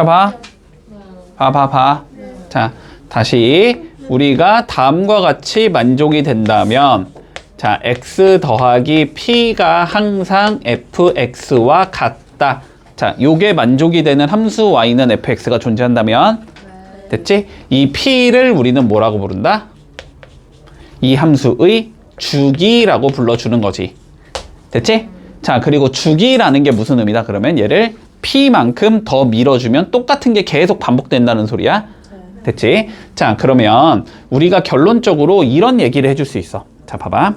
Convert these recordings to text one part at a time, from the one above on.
자, 봐. 봐. 자, 다시 우리가 다음과 같이 만족이 된다면 자, x 더하기 p가 항상 fx와 같다. 자, 요게 만족이 되는 함수 y는 fx가 존재한다면 됐지? 이 p를 우리는 뭐라고 부른다? 이 함수의 주기라고 불러주는 거지. 됐지? 자, 그리고 주기라는 게 무슨 의미다? 그러면 얘를 p만큼 더 밀어주면 똑같은 게 계속 반복된다는 소리야. 됐지? 자, 그러면 우리가 결론적으로 이런 얘기를 해줄 수 있어. 자, 봐봐.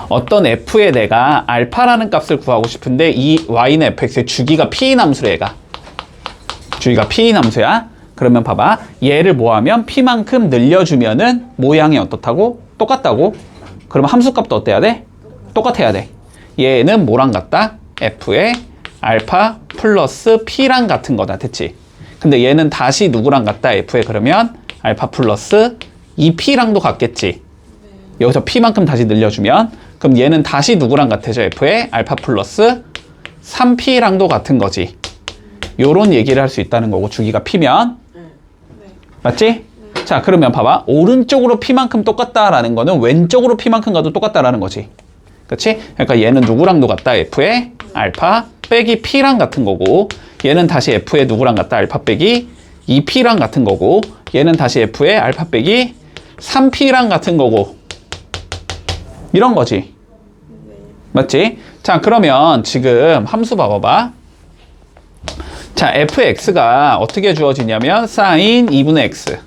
어떤 f에 내가 알파라는 값을 구하고 싶은데 이 y는 fx의 주기가 p인 함수래, 얘가. 주기가 p인 함수야. 그러면 봐봐. 얘를 뭐하면 p만큼 늘려주면은 모양이 어떻다고? 똑같다고? 그러면 함수값도 어때야 돼? 똑같아야 돼. 얘는 뭐랑 같다? f의 알파 플러스 p랑 같은 거다. 됐지? 근데 얘는 다시 누구랑 같다? f에 그러면 알파 플러스 2p랑도 같겠지? 여기서 p만큼 다시 늘려주면 그럼 얘는 다시 누구랑 같아져? f에 알파 플러스 3p랑도 같은 거지. 요런 얘기를 할 수 있다는 거고 주기가 p면 맞지? 자, 그러면 봐봐. 오른쪽으로 p만큼 똑같다라는 거는 왼쪽으로 p만큼 가도 똑같다라는 거지. 그치? 그러니까 얘는 누구랑도 같다? f의 알파 빼기 p랑 같은 거고 얘는 다시 f의 누구랑 같다? 알파 빼기 2p랑 같은 거고 얘는 다시 f의 알파 빼기 3p랑 같은 거고 이런 거지. 맞지? 자, 그러면 지금 함수 봐봐봐. 자, fx가 어떻게 주어지냐면 사인 2분의 x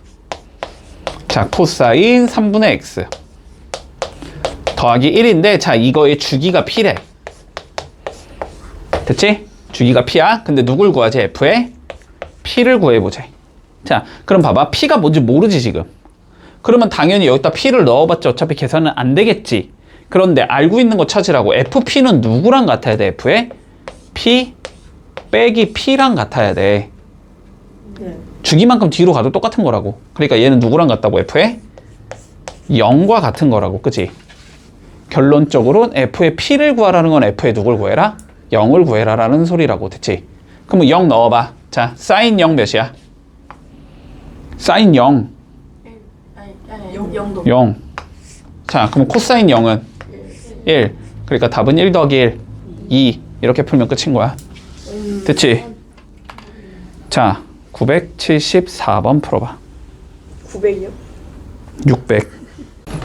자, 코사인 3분의 x 더하기 1인데 자, 이거의 주기가 p래. 됐지? 주기가 p야. 근데 누굴 구하지? f의 p를 구해보자. 자, 그럼 봐봐. p가 뭔지 모르지 지금. 그러면 당연히 여기다 p를 넣어봤자 어차피 계산은 안 되겠지. 그런데 알고 있는 거 찾으라고. fp는 누구랑 같아야 돼? f의 p 빼기 p랑 같아야 돼. 주기만큼 뒤로 가도 똑같은 거라고. 그러니까 얘는 누구랑 같다고? f의 0과 같은 거라고. 그치? 결론적으로 f의 p를 구하라는 건 f의 누굴 구해라? 0을 구해라 라는 소리라고. 됐지? 그럼 0 넣어봐. 자, 사인 0 몇이야? 사인 0 0. 자, 그럼 코사인 0은 1. 그러니까 답은 1 더하기 1 2 이렇게 풀면 끝인 거야. 됐지? 자, 974번 풀어봐. 900이요? 600.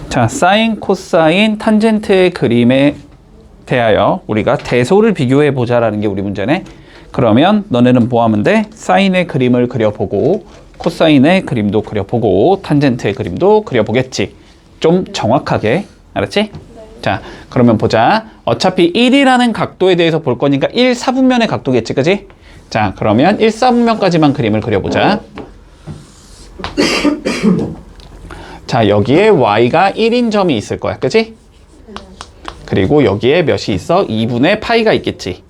자, 사인, 코사인, 탄젠트의 그림에 대하여 우리가 대소를 비교해 보자라는 게 우리 문제네. 그러면 너네는 뭐 하면 돼? 사인의 그림을 그려보고 코사인의 그림도 그려보고 탄젠트의 그림도 그려보겠지. 좀 정확하게. 알았지? 네. 자, 그러면 보자. 어차피 1이라는 각도에 대해서 볼 거니까 1, 4분면의 각도겠지, 그지? 자, 그러면 1, 4분면까지만 그림을 그려보자. 자, 여기에 y가 1인 점이 있을 거야, 그지? 그리고 여기에 몇이 있어? 2분의 파이가 있겠지.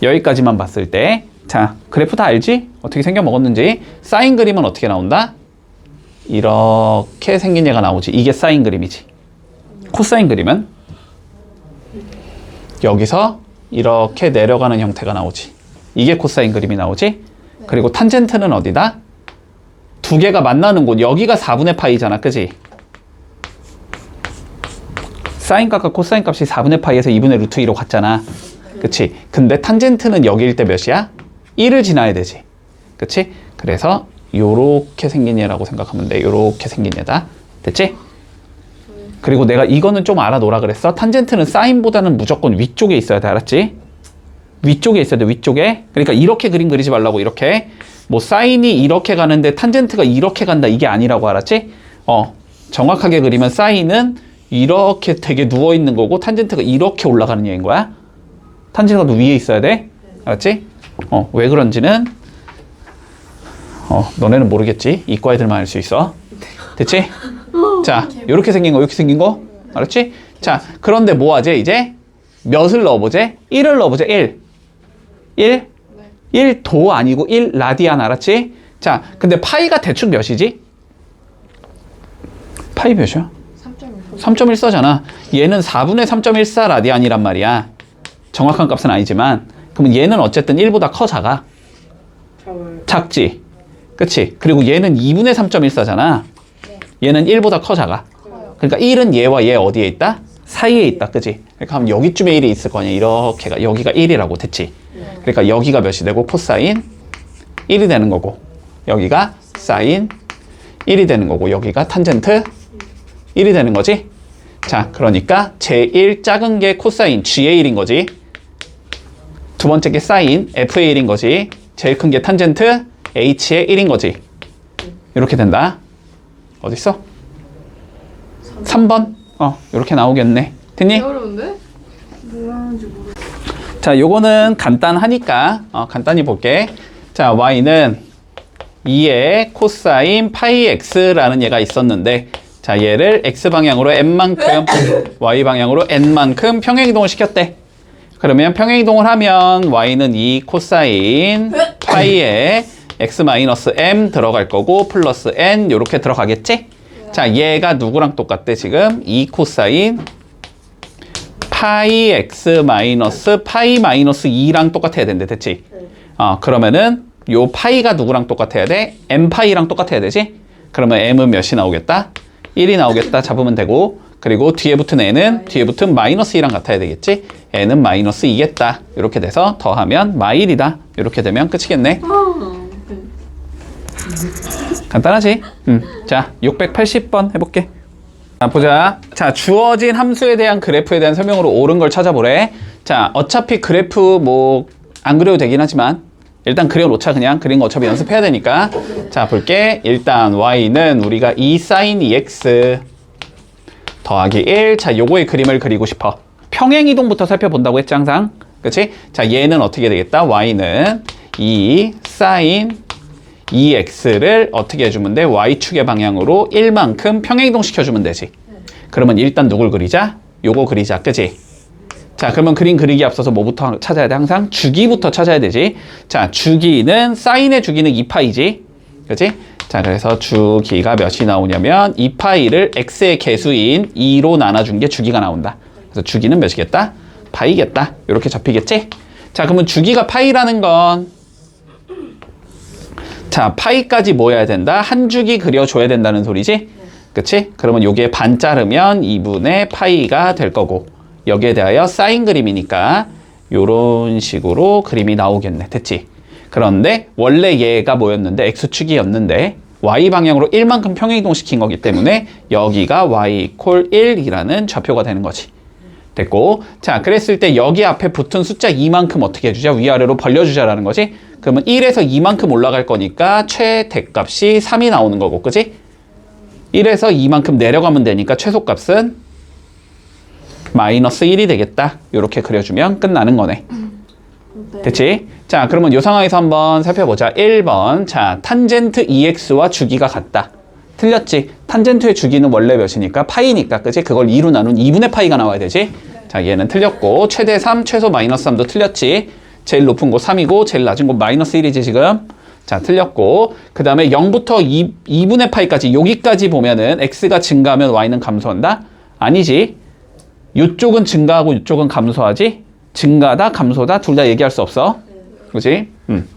여기까지만 봤을 때 자, 그래프 다 알지? 어떻게 생겨 먹었는지. 사인 그림은 어떻게 나온다? 이렇게 생긴 얘가 나오지. 이게 사인 그림이지. 코사인 그림은 여기서 이렇게 내려가는 형태가 나오지. 이게 코사인 그림이 나오지. 그리고 탄젠트는 어디다? 두 개가 만나는 곳. 여기가 4분의 파이잖아. 그지? 사인 값과 코사인 값이 4분의 파이에서 2분의 루트 2로 갔잖아. 그치? 근데 탄젠트는 여기일 때 몇이야? 1을 지나야 되지. 그치? 그래서 요렇게 생긴 얘라고 생각하면 돼. 요렇게 생긴 얘다. 됐지? 그리고 내가 이거는 좀 알아놓으라 그랬어. 탄젠트는 사인보다는 무조건 위쪽에 있어야 돼. 알았지? 위쪽에 있어야 돼. 위쪽에. 그러니까 이렇게 그림 그리지 말라고. 이렇게. 뭐 사인이 이렇게 가는데 탄젠트가 이렇게 간다. 이게 아니라고. 알았지? 정확하게 그리면 사인은 이렇게 되게 누워있는 거고 탄젠트가 이렇게 올라가는 얘기인 거야. 탄젠트가 위에 있어야 돼. 알았지? 왜 그런지는 너네는 모르겠지. 이과 애들만 알 수 있어. 됐지? 자, 요렇게 생긴 거, 이렇게 생긴 거. 알았지? 자, 그런데 뭐 하지, 이제? 몇을 넣어보지? 1을 넣어보지, 1. 1? 1도 아니고 1 라디안, 알았지? 자, 근데 파이가 대충 몇이지? 파이 몇이야? 3.14잖아. 얘는 4분의 3.14 라디안이란 말이야. 정확한 값은 아니지만. 그러면 얘는 어쨌든 1보다 커, 작아? 작지? 그치? 그리고 얘는 2분의 3.14잖아. 얘는 1보다 커, 작아? 그러니까 1은 얘와 얘 어디에 있다? 사이에 있다, 그치? 그러니까 하면 여기쯤에 1이 있을 거 아니야. 이렇게가, 여기가 1이라고, 됐지? 그러니까 여기가 몇이 되고, 코사인 1이 되는 거고, 여기가 사인 1이 되는 거고, 여기가 탄젠트 1이 되는 거지? 자, 그러니까 제1 작은 게 코사인 G의 1인 거지. 두 번째 게 사인 F의 1인 거지. 제일 큰 게 탄젠트 H의 1인 거지. 이렇게 된다. 어딨어? 3번? 이렇게 나오겠네. 됐니? 어려운데? 자, 요거는 간단하니까 간단히 볼게. 자, y는 2의 코사인 파이 x라는 얘가 있었는데, 자, 얘를 x방향으로 n만큼 y방향으로 n만큼 평행이동을 시켰대. 그러면 평행이동을 하면 y는 2 코사인 파이에 x-m 들어갈 거고 플러스 n 요렇게 들어가겠지? 자, 얘가 누구랑 똑같대 지금? 2 코사인 파이 x 마이너스 파이 마이너스 2랑 똑같아야 된대. 됐지? 그러면은 요 파이가 누구랑 똑같아야 돼? m 파이랑 똑같아야 되지? 그러면 m은 몇이 나오겠다? 1이 나오겠다 잡으면 되고, 그리고 뒤에 붙은 n은 뒤에 붙은 마이너스 2랑 같아야 되겠지? n은 마이너스 2겠다. 이렇게 돼서 더하면 마1이다. 이렇게 되면 끝이겠네. 간단하지? 자, 680번 해볼게. 자, 보자. 자, 주어진 함수에 대한 그래프에 대한 설명으로 옳은 걸 찾아보래. 자, 어차피 그래프 뭐 안 그려도 되긴 하지만 일단 그려놓자. 그냥 그린 거 어차피 연습해야 되니까. 자, 볼게. 일단 y는 우리가 2 sin 2x 더하기 1. 자, 요거의 그림을 그리고 싶어. 평행이동부터 살펴본다고 했지 항상. 그치? 자, 얘는 어떻게 되겠다? y는 2 sin 2x를 어떻게 해주면 돼? y축의 방향으로 1만큼 평행이동 시켜주면 되지. 그러면 일단 누굴 그리자? 요거 그리자. 그치? 자, 그러면 그림 그리기 앞서서 뭐부터 찾아야 돼? 항상 주기부터 찾아야 되지. 자, 주기는 사인의 주기는 2파이지. 그치? 자, 그래서 주기가 몇이 나오냐면 2파이를 x의 개수인 2로 나눠준 게 주기가 나온다. 그래서 주기는 몇이겠다? 파이겠다. 이렇게 잡히겠지? 자, 그러면 주기가 파이라는 건, 자, 파이까지 모여야 된다. 한 주기 그려줘야 된다는 소리지? 그치? 그러면 요게 반 자르면 2분의 파이가 될 거고, 여기에 대하여 사인 그림이니까 요런 식으로 그림이 나오겠네. 됐지? 그런데 원래 얘가 뭐였는데? x축이었는데 y방향으로 1만큼 평행이동 시킨 거기 때문에 여기가 y = 1이라는 좌표가 되는 거지. 됐고, 자, 그랬을 때 여기 앞에 붙은 숫자 2만큼 어떻게 해주자? 위아래로 벌려주자라는 거지. 그러면 1에서 2만큼 올라갈 거니까 최대값이 3이 나오는 거고, 그지? 1에서 2만큼 내려가면 되니까 최소값은 마이너스 1이 되겠다. 이렇게 그려주면 끝나는 거네. 됐지? 자, 그러면 이 상황에서 한번 살펴보자. 1번. 자, 탄젠트 2x와 주기가 같다. 틀렸지? 탄젠트의 주기는 원래 몇이니까? 파이니까, 그치? 그걸 2로 나눈 2분의 파이가 나와야 되지? 자, 얘는 틀렸고, 최대 3, 최소 마이너스 3도 틀렸지? 제일 높은 곳 3이고, 제일 낮은 곳 마이너스 1이지, 지금? 자, 틀렸고, 그 다음에 0부터 2분의 파이까지, 여기까지 보면은 x가 증가하면 y는 감소한다? 아니지? 이쪽은 증가하고 이쪽은 감소하지? 증가다, 감소다, 둘 다 얘기할 수 없어. 그치?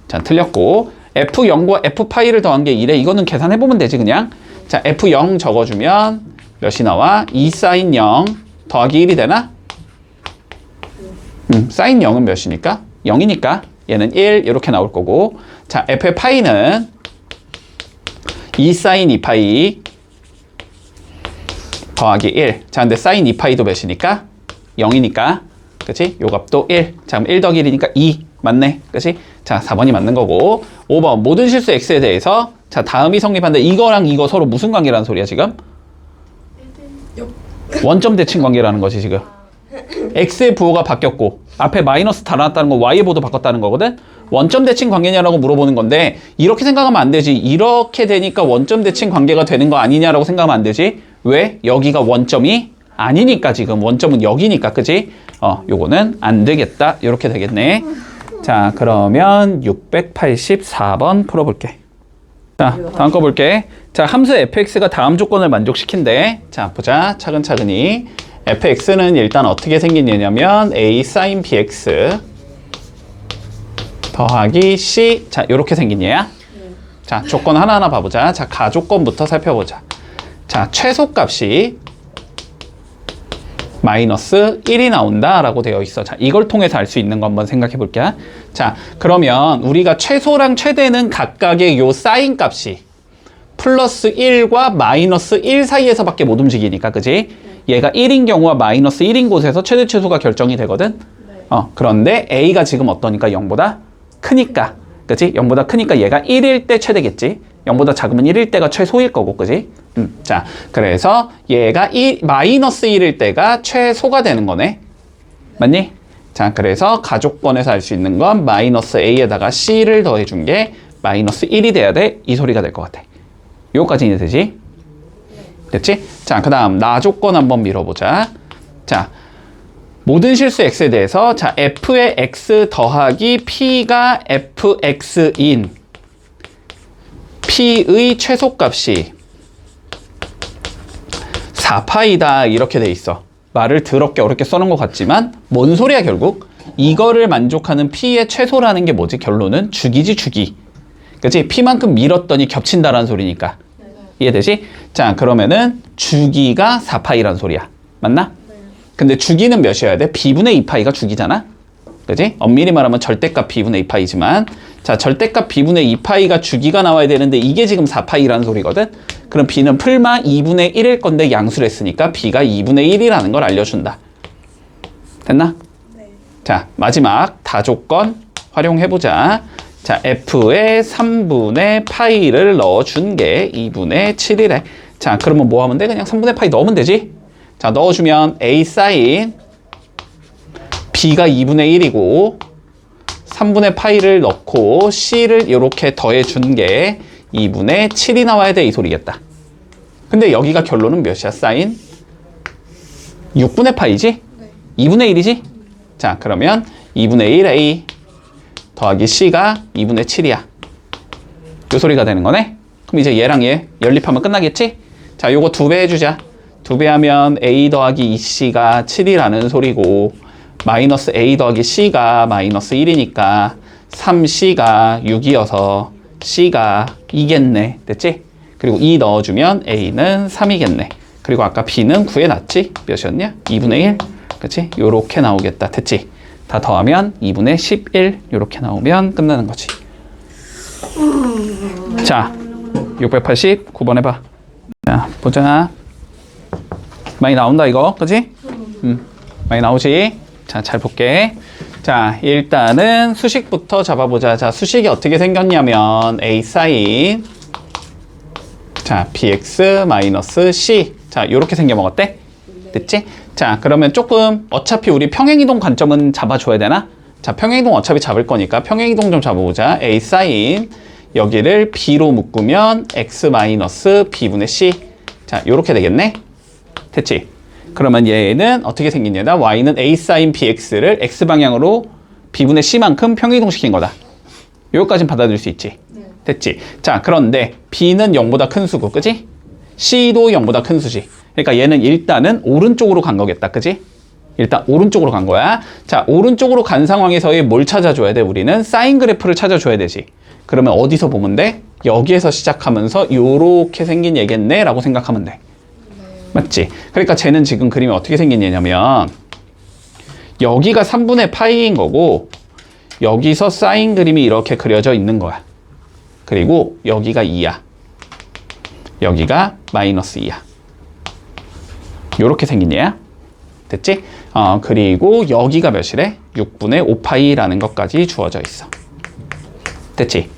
자, 틀렸고, f0과 f파이를 더한 게 1에 이거는 계산해보면 되지, 그냥. 자, f0 적어주면 몇이 나와? 2 sin 0 더하기 1이 되나? sin 0은 몇이니까? 0이니까 얘는 1 이렇게 나올 거고, 자, f의 파이는 2 sin 2파이 더하기 1. 자, 근데 sin 2파이도 몇이니까? 0이니까. 그치? 요 값도 1. 자, 그럼 1 더하기 1이니까 2. 맞네. 그치? 자, 4번이 맞는 거고. 5번. 모든 실수 x에 대해서. 자, 다음이 성립한다. 이거랑 이거 서로 무슨 관계라는 소리야, 지금? 원점 대칭 관계라는 거지, 지금. x의 부호가 바뀌었고, 앞에 마이너스 달아났다는 건 y의 부호도 바꿨다는 거거든? 원점 대칭 관계냐라고 물어보는 건데, 이렇게 생각하면 안 되지. 이렇게 되니까 원점 대칭 관계가 되는 거 아니냐라고 생각하면 안 되지. 왜? 여기가 원점이 아니니까, 지금. 원점은 여기니까, 그지? 요거는 안 되겠다. 이렇게 되겠네. 자, 그러면 684번 풀어볼게. 자, 다음 거 볼게. 자, 함수 fx가 다음 조건을 만족시킨대. 자, 보자. 차근차근히. fx는 일단 어떻게 생긴 얘냐면 a sin bx 더하기 C. 자, 요렇게 생긴 얘야. 자, 조건 하나하나 봐보자. 자, 가조건부터 살펴보자. 자, 최소값이 마이너스 1이 나온다라고 되어 있어. 자, 이걸 통해서 알 수 있는 거 한번 생각해 볼게요. 자, 그러면 우리가 최소랑 최대는 각각의 요 사인 값이 플러스 1과 마이너스 1 사이에서밖에 못 움직이니까, 그지? 얘가 1인 경우와 마이너스 1인 곳에서 최대 최소가 결정이 되거든? 그런데 A가 지금 어떠니까? 0보다 크니까. 그치? 0보다 크니까 얘가 1일 때 최대겠지? 0보다 작으면 1일 때가 최소일 거고, 그지? 자, 그래서 얘가 마이너스 1일 때가 최소가 되는 거네. 맞니? 자, 그래서 가족권에서 알 수 있는 건 마이너스 A에다가 C를 더해준 게 마이너스 1이 돼야 돼. 이 소리가 될 것 같아. 요거까지 이해되지? 됐지? 자, 그 다음 나조건 한번 밀어보자. 자, 모든 실수 x에 대해서 자, f의 x 더하기 p가 fx인 p의 최소값이 4파이다 이렇게 돼 있어. 말을 더럽게 어렵게 써놓은 것 같지만 뭔 소리야 결국? 이거를 만족하는 p의 최소라는 게 뭐지? 결론은 주기지 주기. 그치? p만큼 밀었더니 겹친다라는 소리니까. 이해되지? 자, 그러면은 주기가 4파이라는 소리야. 맞나? 근데 주기는 몇이어야 돼? b분의 2파이가 주기잖아? 그지? 엄밀히 말하면 절대값 b분의 2파이지만 자, 절대값 b분의 2파이가 주기가 나와야 되는데 이게 지금 4파이라는 소리거든? 그럼 b는 풀마 2분의 1일 건데 양수를 했으니까 b가 2분의 1이라는 걸 알려준다. 됐나? 네. 자, 마지막 다조건 활용해보자. 자, f에 3분의 파이를 넣어준 게 2분의 7이래. 자, 그러면 뭐 하면 돼? 그냥 3분의 파이 넣으면 되지? 자, 넣어주면 a 사인 b가 2분의 1이고 3분의 파이를 넣고 c를 이렇게 더해준 게 2분의 7이 나와야 돼 이 소리겠다. 근데 여기가 결론은 몇이야? 사인 6분의 파이지? 네. 2분의 1이지? 자, 그러면 2분의 1a 더하기 c가 2분의 7이야. 요 소리가 되는 거네? 그럼 이제 얘랑 얘 연립하면 끝나겠지? 자, 요거 2배 해주자. 2배 하면 a 더하기 2c가 7이라는 소리고 마이너스 a 더하기 c가 마이너스 1이니까 3c가 6이어서 c가 2겠네. 됐지? 그리고 2 넣어주면 a는 3이겠네. 그리고 아까 b는 구해놨지? 몇이었냐? 2분의 1? 그치? 요렇게 나오겠다. 됐지? 다 더하면 2분의 11 요렇게 나오면 끝나는 거지. 자, 680 9번 해봐. 자, 보자. 많이 나온다 이거, 그치? 많이 나오지? 자, 잘 볼게. 자, 일단은 수식부터 잡아보자. 자, 수식이 어떻게 생겼냐면 a 사인 자, bx 마이너스 c 자, 요렇게 생겨먹었대? 됐지? 자, 그러면 조금 어차피 우리 평행이동 관점은 잡아줘야 되나? 자, 평행이동 어차피 잡을 거니까 평행이동 좀 잡아보자. a 사인 여기를 b로 묶으면 x 마이너스 b분의 c 자, 요렇게 되겠네? 됐지? 그러면 얘는 어떻게 생긴 얘다? y는 a 사인 bx를 x방향으로 b분의 c만큼 평행이동시킨 거다. 요거까진 받아들일 수 있지? 됐지? 자, 그런데 b는 0보다 큰 수고, 그지? c도 0보다 큰 수지. 그러니까 얘는 일단은 오른쪽으로 간 거겠다, 그지? 일단 오른쪽으로 간 거야. 자, 오른쪽으로 간 상황에서의 뭘 찾아줘야 돼? 우리는 사인 그래프를 찾아줘야 되지. 그러면 어디서 보면 돼? 여기에서 시작하면서 요렇게 생긴 얘겠네 라고 생각하면 돼. 맞지? 그러니까 쟤는 지금 그림이 어떻게 생긴 얘냐면 여기가 3분의 파이인 거고 여기서 사인 그림이 이렇게 그려져 있는 거야. 그리고 여기가 2야. 여기가 마이너스 2야. 요렇게 생긴 얘야. 됐지? 그리고 여기가 몇이래? 6분의 5파이라는 것까지 주어져 있어. 됐지?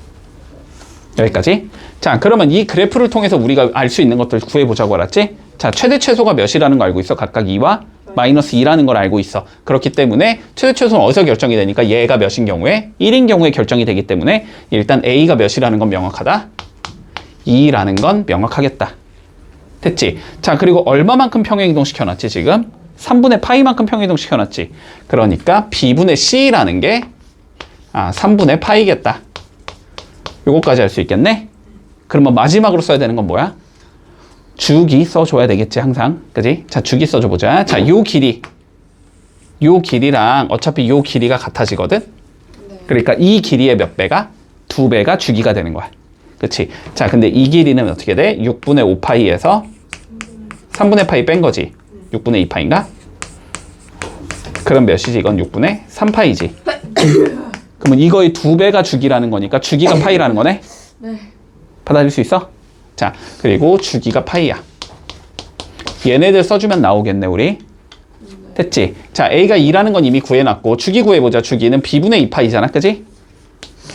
여기까지. 자, 그러면 이 그래프를 통해서 우리가 알 수 있는 것들 구해보자고 알았지? 자, 최대 최소가 몇이라는 거 알고 있어? 각각 2와 마이너스 2라는 걸 알고 있어. 그렇기 때문에 최대 최소는 어디서 결정이 되니까 얘가 몇인 경우에 1인 경우에 결정이 되기 때문에 일단 A가 몇이라는 건 명확하다. 2라는 건 명확하겠다. 됐지? 자, 그리고 얼마만큼 평행이동 시켜놨지 지금? 3분의 파이만큼 평행이동 시켜놨지. 그러니까 B분의 C라는 게 3분의 파이겠다. 요거까지 할 수 있겠네? 그러면 마지막으로 써야 되는 건 뭐야? 주기 써줘야 되겠지 항상. 그지? 자, 주기 써줘 보자. 자, 요 길이랑 어차피 요 길이가 같아지거든? 네. 그러니까 이 길이의 몇 배가? 2배가 주기가 되는 거야. 그치? 자, 근데 이 길이는 어떻게 돼? 6분의 5파이에서 3분의 파이 뺀 거지. 6분의 2파인가? 그럼 몇이지? 이건 6분의 3파이지. 그러면 이거의 2배가 주기라는 거니까 주기가 파이라는 거네? 네. 받아들일 수 있어? 자, 그리고 주기가 파이야. 얘네들 써주면 나오겠네, 우리. 됐지? 자, A가 2라는 건 이미 구해놨고 주기 구해보자. 주기는 B분의 2파이잖아, 그지?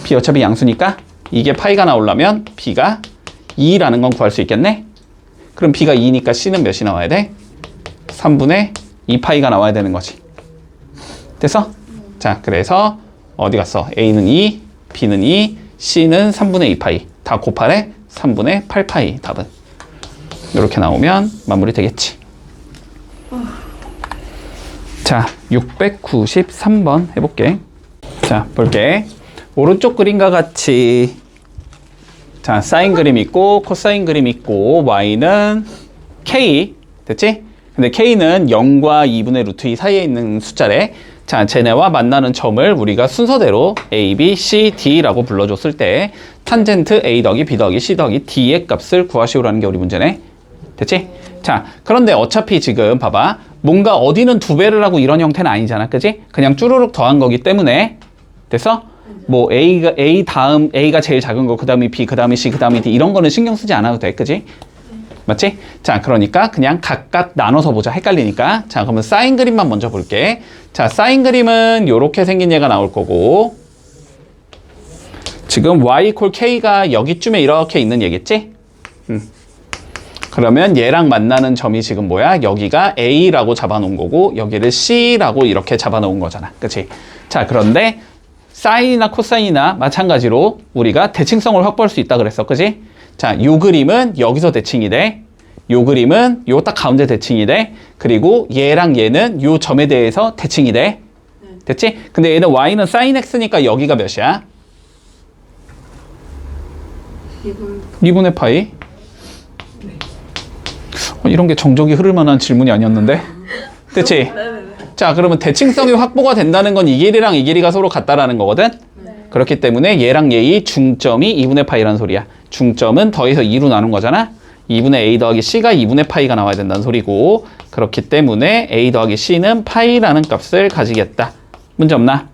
B 어차피 양수니까 이게 파이가 나오려면 B가 2라는 건 구할 수 있겠네? 그럼 B가 2니까 C는 몇이 나와야 돼? 3분의 2파이가 나와야 되는 거지. 됐어? 자, 그래서 어디 갔어? A는 2, B는 2, C는 3분의 2파이. 다 곱하래 3분의 8파이 답은. 이렇게 나오면 마무리 되겠지. 자, 693번 해볼게. 자, 볼게. 오른쪽 그림과 같이 자, 사인 그림 있고 코사인 그림 있고 y는 k 됐지? 근데 k는 0과 2분의 루트 2 사이에 있는 숫자래. 자, 쟤네와 만나는 점을 우리가 순서대로 a, b, c, d라고 불러줬을 때 탄젠트 a 더하기 b 더하기 c 더하기 d의 값을 구하시오라는 게 우리 문제네. 됐지? 자, 그런데 어차피 지금 봐봐. 뭔가 어디는 2배를 하고 이런 형태는 아니잖아. 그지? 그냥 쭈루룩 더한 거기 때문에 됐어? 뭐 A 다음 A가 제일 작은 거, 그 다음에 B, 그 다음에 C, 그 다음에 D 이런 거는 신경 쓰지 않아도 돼. 그지? 맞지? 자, 그러니까 그냥 각각 나눠서 보자. 헷갈리니까. 자, 그러면 사인 그림만 먼저 볼게. 자, 사인 그림은 요렇게 생긴 얘가 나올 거고 지금 y equal k가 여기쯤에 이렇게 있는 얘겠지? 그러면 얘랑 만나는 점이 지금 뭐야? 여기가 A라고 잡아놓은 거고 여기를 C라고 이렇게 잡아놓은 거잖아. 그치? 자, 그런데 사인이나 코사인이나 마찬가지로 우리가 대칭성을 확보할 수 있다 그랬어. 그치? 자, 요 그림은 여기서 대칭이 돼. 요 그림은 요 딱 가운데 대칭이 돼. 그리고 얘랑 얘는 요 점에 대해서 대칭이 돼. 됐지? 근데 얘는 y는 sin x니까 여기가 몇이야? 2분의 파이. 이런 게 정적이 흐를 만한 질문이 아니었는데? 됐지? 자, 그러면 대칭성이 확보가 된다는 건 이 길이랑 이 길이가 서로 같다라는 거거든? 그렇기 때문에 얘랑 얘의 중점이 2분의 파이라는 소리야. 중점은 더해서 2로 나눈 거잖아? 2분의 a 더하기 c가 2분의 파이가 나와야 된다는 소리고 그렇기 때문에 a 더하기 c는 파이라는 값을 가지겠다. 문제 없나?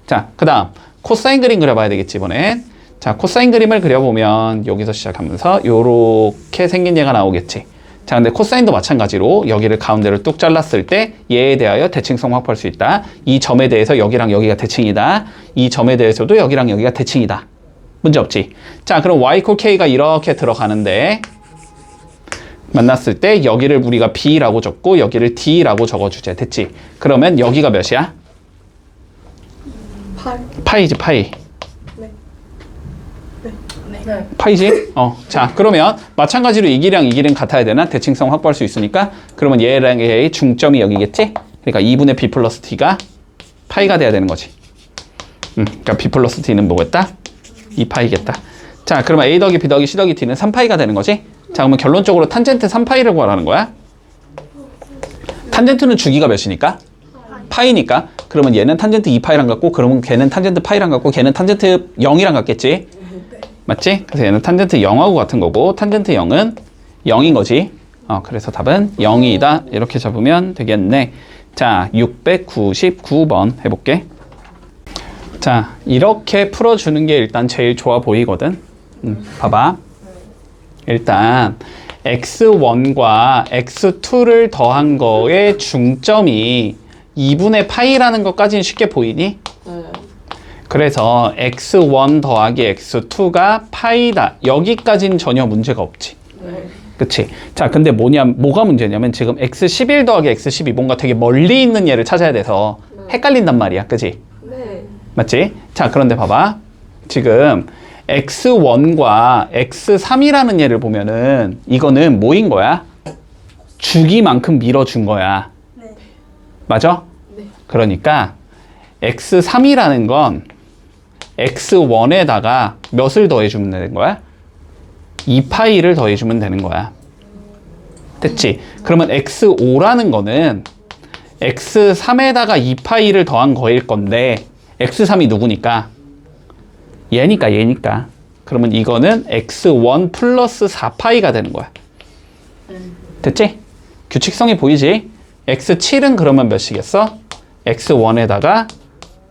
자, 그 다음 코사인 그림 그려봐야 되겠지, 이번엔. 자, 코사인 그림을 그려보면 여기서 시작하면서 요렇게 생긴 얘가 나오겠지. 자, 근데 코사인도 마찬가지로 여기를 가운데를 뚝 잘랐을 때 얘에 대하여 대칭성 확보할 수 있다. 이 점에 대해서 여기랑 여기가 대칭이다. 이 점에 대해서도 여기랑 여기가 대칭이다. 문제 없지? 자, 그럼 y equal k가 이렇게 들어가는데 만났을 때 여기를 우리가 b라고 적고 여기를 d라고 적어주자. 됐지? 그러면 여기가 몇이야? 파이지, 파이. 네. 파이지? 자, 그러면 마찬가지로 이 길이랑 이 길이는 같아야 되나? 대칭성 확보할 수 있으니까 그러면 얘랑 얘의 중점이 여기겠지? 그러니까 2분의 b 플러스 t가 파이가 돼야 되는 거지. 그러니까 b 플러스 t는 뭐겠다? 2파이겠다. 자, 그러면 a 더하기 b 더하기 c 더하기 d는 3파이가 되는 거지? 자, 그러면 결론적으로 탄젠트 3파이를 구하라는 거야. 탄젠트는 주기가 몇이니까? 파이니까. 그러면 얘는 탄젠트 2파이랑 같고 그러면 걔는 탄젠트 파이랑 같고 걔는 탄젠트 0이랑 같겠지? 맞지? 그래서 얘는 탄젠트 0하고 같은 거고 탄젠트 0은 0인 거지. 그래서 답은 0이다. 이렇게 잡으면 되겠네. 자, 699번 해볼게. 자, 이렇게 풀어주는 게 일단 제일 좋아 보이거든. 봐봐. 일단 x1과 x2를 더한 거의 중점이 2분의 파이라는 것까지는 쉽게 보이니? 네. 그래서 x1 더하기 x2가 파이다. 여기까지는 전혀 문제가 없지. 네. 그치? 자, 근데 뭐가 문제냐면 지금 x11 더하기 x12 뭔가 되게 멀리 있는 얘를 찾아야 돼서 헷갈린단 말이야. 그치? 네. 맞지? 자, 그런데 봐봐. 지금 x1과 x3이라는 얘를 보면은 이거는 뭐인 거야? 주기만큼 밀어준 거야. 네. 맞아? 네. 그러니까 x3이라는 건 x1에다가 몇을 더해주면 되는 거야? 2파이를 더해주면 되는 거야. 됐지? 그러면 x5라는 거는 x3에다가 2파이를 더한 거일 건데 x3이 누구니까? 얘니까. 그러면 이거는 x1 플러스 4파이가 되는 거야. 됐지? 규칙성이 보이지? x7은 그러면 몇이겠어? x1에다가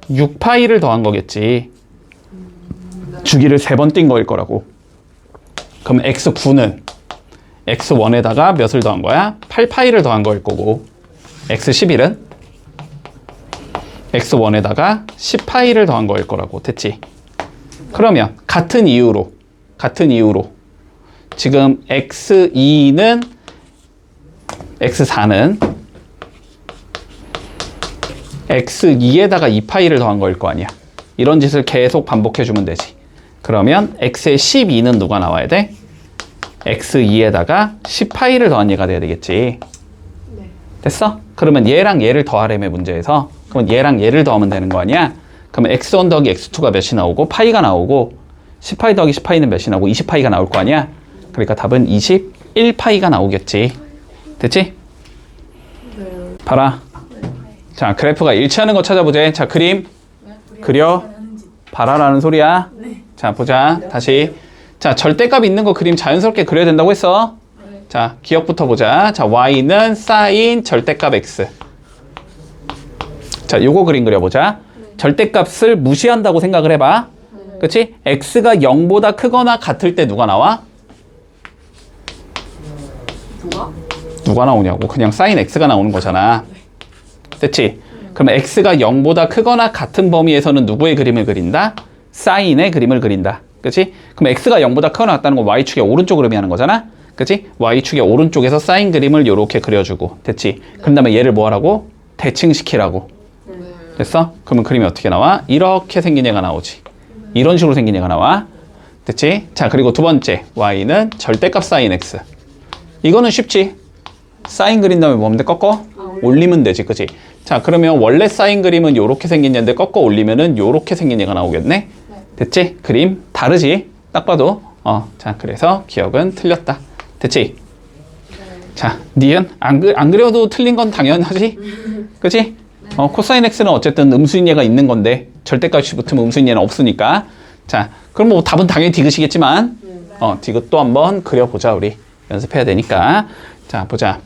6파이를 더한 거겠지. 주기를 3번 띈 거일 거라고. 그럼 x9는 x1에다가 몇을 더한 거야? 8파이를 더한 거일 거고, x11은 x1에다가 10파이를 더한 거일 거라고. 됐지? 그러면 같은 이유로 지금 x4는 x2에다가 2파이를 더한 거일 거 아니야. 이런 짓을 계속 반복해주면 되지. 그러면 x의 12는 누가 나와야 돼? x2에다가 10파이를 더한 얘가 돼야 되겠지. 됐어? 그러면 얘랑 얘를 더하려면 문제에서, 그러면 얘랑 얘를 더하면 되는 거 아니야? 그러면 x1 더하기 x2가 몇이 나오고 파이가 나오고, 10파이 더하기 10파이는 몇이 나오고 20파이가 나올 거 아니야? 그러니까 답은 21파이가 나오겠지. 됐지? 봐라. 자, 그래프가 일치하는 거 찾아보자. 자, 그림 그려 봐라라는 소리야. 자, 보자. 다시. 자, 절대값 있는 거 그림 자연스럽게 그려야 된다고 했어. 자, 기억부터 보자. 자, y는 사인 절대값 x. 자, 요거 그림 그려보자. 절대값을 무시한다고 생각을 해봐. 그치? x가 0보다 크거나 같을 때 누가 나와? 누가 나오냐고. 그냥 사인 x가 나오는 거잖아. 됐지? 그러면 x가 0보다 크거나 같은 범위에서는 누구의 그림을 그린다? 사인의 그림을 그린다. 그치? 그럼 x가 0보다 크거나 같다는 건 y축의 오른쪽을 의미하는 거잖아? 그치? y축의 오른쪽에서 사인 그림을 이렇게 그려주고. 됐지? 그런 다음에 얘를 뭐 하라고? 대칭시키라고. 됐어? 그러면 그림이 어떻게 나와? 이렇게 생긴 얘가 나오지. 이런 식으로 생긴 얘가 나와. 됐지? 자, 그리고 두 번째 y는 절대값 사인 x. 이거는 쉽지? 사인 그린 다음에 뭐 하면 돼? 꺾어? 올리면 되지. 그치? 자, 그러면 원래 사인 그림은 요렇게 생긴 얘인데 꺾어 올리면은 요렇게 생긴 얘가 나오겠네? 됐지? 그림 다르지? 딱 봐도. 자, 그래서 기억은 틀렸다. 됐지? 자, 니은 안 그려도 틀린 건 당연하지? 그치? 코사인 x는 어쨌든 음수인 얘가 있는 건데 절대값이 붙으면 음수인 얘는 없으니까. 자, 그럼 뭐 답은 당연히 디귿이겠지만 디귿도 한번 그려보자. 우리 연습해야 되니까. 자, 보자.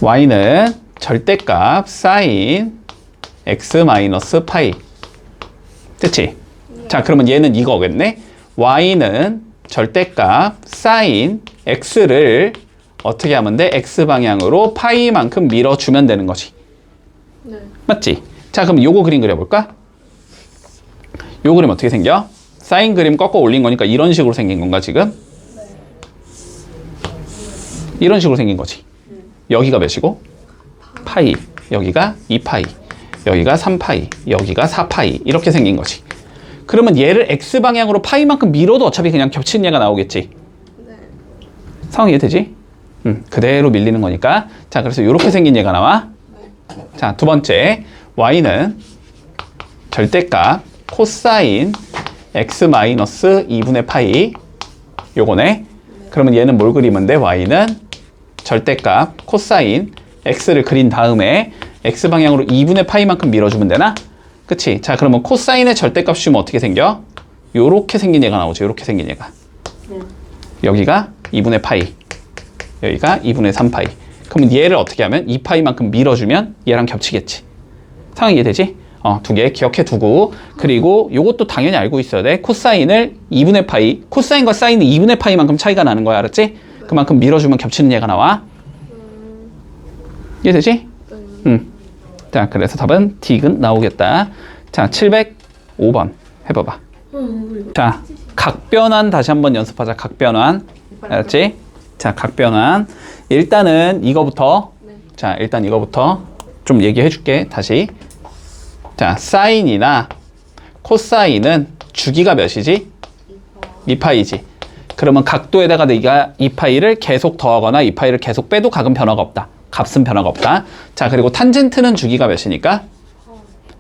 y는 절대값 사인 x 마이너스 파이. 됐지? 자, 그러면 얘는 이거겠네. y는 절대값 사인 x를 어떻게 하면 돼? x방향으로 파이만큼 밀어주면 되는 거지. 맞지? 자, 그럼 요거 그림 그려볼까? 요 그림 어떻게 생겨? 사인 그림 꺾어 올린 거니까 이런 식으로 생긴 건가 지금? 이런 식으로 생긴 거지. 여기가 몇이고? 파이. 여기가 2파이. 여기가 3파이. 여기가 4파이. 이렇게 생긴 거지. 그러면 얘를 x방향으로 파이만큼 밀어도 어차피 그냥 겹치는 얘가 나오겠지. 상황 이해되지? 그대로 밀리는 거니까. 자, 그래서 이렇게 생긴 얘가 나와. 자, 두 번째 y는 절대값 코사인 x 마이너스 2분의 파이. 요거네. 그러면 얘는 뭘 그리면 돼? y는 절대값 코사인 x를 그린 다음에 x방향으로 2분의 파이만큼 밀어주면 되나? 그치? 자, 그러면 코사인의 절대값 주면 어떻게 생겨? 요렇게 생긴 얘가 나오죠. 요렇게 생긴 얘가. 여기가 2분의 파이. 여기가 2분의 3파이. 그러면 얘를 어떻게 하면 2파이만큼 밀어주면 얘랑 겹치겠지. 상황 이해되지? 두 개 기억해 두고, 그리고 요것도 당연히 알고 있어야 돼. 코사인을 2분의 파이, 코사인과 사인은 2분의 파이만큼 차이가 나는 거야. 알았지? 그만큼 밀어주면 겹치는 얘가 나와. 이해되지? 자, 그래서 답은 디귿 나오겠다. 자, 705번 해봐봐. 자, 각변환 다시 한번 연습하자. 각변환. 알았지? 자, 각변환. 일단은 이거부터. 자, 일단 이거부터 좀 얘기해 줄게. 다시. 자, 사인이나 코사인은 주기가 몇이지? 2파이지. 그러면 각도에다가 내가 2파이를 계속 더하거나 2파이를 계속 빼도 각은 변화가 없다. 값은 변화가 없다. 자, 그리고 탄젠트는 주기가 몇이니까?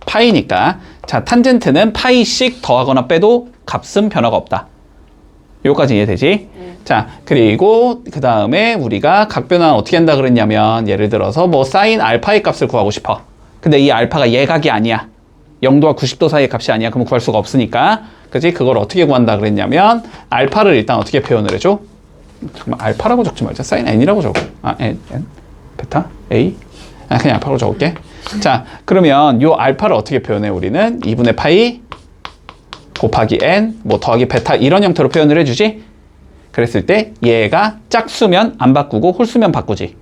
파이니까. 자, 탄젠트는 파이씩 더하거나 빼도 값은 변화가 없다. 요까지 이해되지? 자, 그리고 그 다음에 우리가 각변환 어떻게 한다 그랬냐면, 예를 들어서 뭐 사인 알파의 값을 구하고 싶어. 근데 이 알파가 예각이 아니야. 0도와 90도 사이의 값이 아니야. 그러면 구할 수가 없으니까. 그지? 그걸 어떻게 구한다 그랬냐면 알파를 일단 어떻게 표현을 해줘? 잠깐만, 알파라고 적지 말자. 사인 n이라고 적어. n, 베타, a. 그냥 알파로 적을게. 자, 그러면 요 알파를 어떻게 표현해? 우리는 2분의 파이 곱하기 n, 뭐 더하기 베타 이런 형태로 표현을 해주지? 그랬을 때 얘가 짝수면 안 바꾸고 홀수면 바꾸지.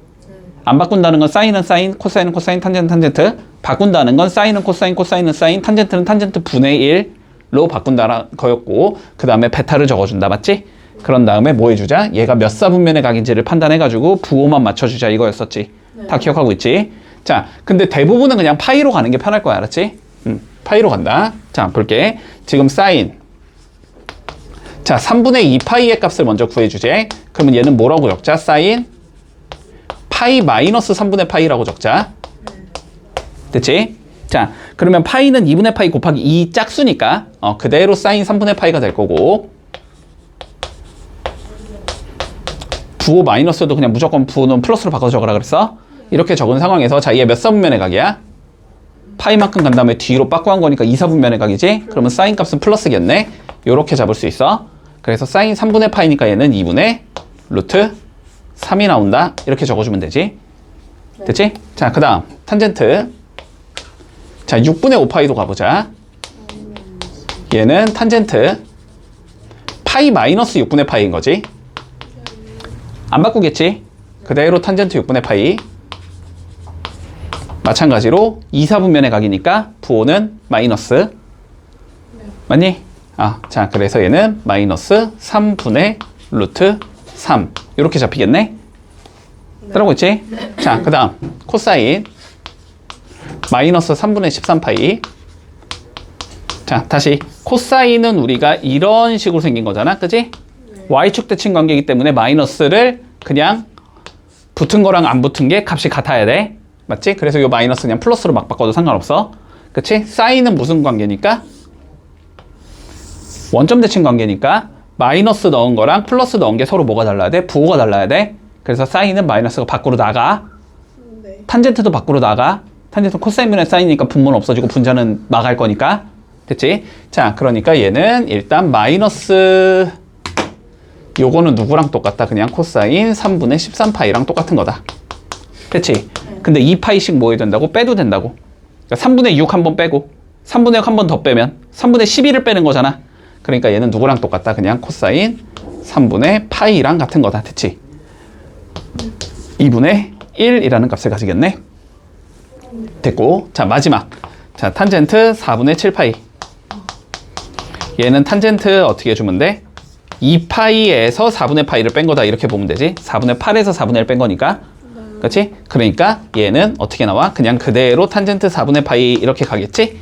안 바꾼다는 건 사인은 사인, 코사인은 코사인, 탄젠트 탄젠트. 바꾼다는 건 사인은 코사인, 코사인은 사인, 탄젠트는 탄젠트 분의 1로 바꾼다는 거였고, 그 다음에 베타를 적어준다. 맞지? 그런 다음에 뭐 해주자? 얘가 몇 사분면의 각인지를 판단해가지고 부호만 맞춰주자 이거였었지. 네. 다 기억하고 있지? 자, 근데 대부분은 그냥 파이로 가는 게 편할 거야. 알았지? 파이로 간다. 자, 볼게. 지금 사인. 자, 3분의 2파이의 값을 먼저 구해주제. 그러면 얘는 뭐라고 적자? 사인 파이 마이너스 3분의 파이라고 적자. 됐지? 자, 그러면 파이는 2분의 파이 곱하기 2 짝수니까 그대로 사인 3분의 파이가 될 거고, 부호 마이너스도 그냥 무조건 부호는 플러스로 바꿔서 적으라 그랬어. 이렇게 적은 상황에서 자, 얘 몇 사분면의 각이야? 파이만큼 간 다음에 뒤로 빠꾸한 거니까 2사분면의 각이지? 그러면 사인 값은 플러스겠네? 요렇게 잡을 수 있어. 그래서 사인 3분의 파이니까 얘는 2분의 루트 3이 나온다. 이렇게 적어주면 되지. 됐지? 자, 그 다음 탄젠트. 자, 6분의 5파이도 가보자. 얘는 탄젠트 파이 마이너스 6분의 파이인 거지. 안 바꾸겠지? 그대로 탄젠트 6분의 파이. 마찬가지로 2사분면의 각이니까 부호는 마이너스. 맞니? 자, 그래서 얘는 마이너스 3분의 루트 3. 이렇게 잡히겠네? 따라오고 있지? 자, 그 다음 코사인 마이너스 3분의 13파이. 자, 다시 코사인은 우리가 이런 식으로 생긴 거잖아. 그치? Y축 대칭 관계이기 때문에 마이너스를 그냥 붙은 거랑 안 붙은 게 값이 같아야 돼. 맞지? 그래서 이 마이너스 그냥 플러스로 막 바꿔도 상관없어. 그치? 사인은 무슨 관계니까? 원점 대칭 관계니까 마이너스 넣은 거랑 플러스 넣은 게 서로 뭐가 달라야 돼? 부호가 달라야 돼. 그래서 사인은 마이너스가 밖으로 나가. 네. 탄젠트도 밖으로 나가. 탄젠트 코사인분의 사인이니까 분모는 없어지고 분자는 나갈 거니까. 됐지? 자, 그러니까 얘는 일단 마이너스, 요거는 누구랑 똑같다? 그냥 코사인 3분의 13파이랑 똑같은 거다. 됐지? 근데 2파이씩 뭐 해야 된다고? 빼도 된다고. 그러니까 3분의 6 한 번 빼고 3분의 6 한 번 더 빼면 3분의 12를 빼는 거잖아. 그러니까 얘는 누구랑 똑같다? 그냥 코사인 3분의 파이랑 같은 거다. 됐지? 2분의 1이라는 값을 가지겠네. 됐고, 자, 마지막. 자, 탄젠트 4분의 7파이. 얘는 탄젠트 어떻게 해주면 돼? 2파이에서 4분의 파이를 뺀 거다. 이렇게 보면 되지. 4분의 8에서 4분의 1 뺀 거니까. 그렇지? 그러니까 얘는 어떻게 나와? 그냥 그대로 탄젠트 4분의 파이 이렇게 가겠지?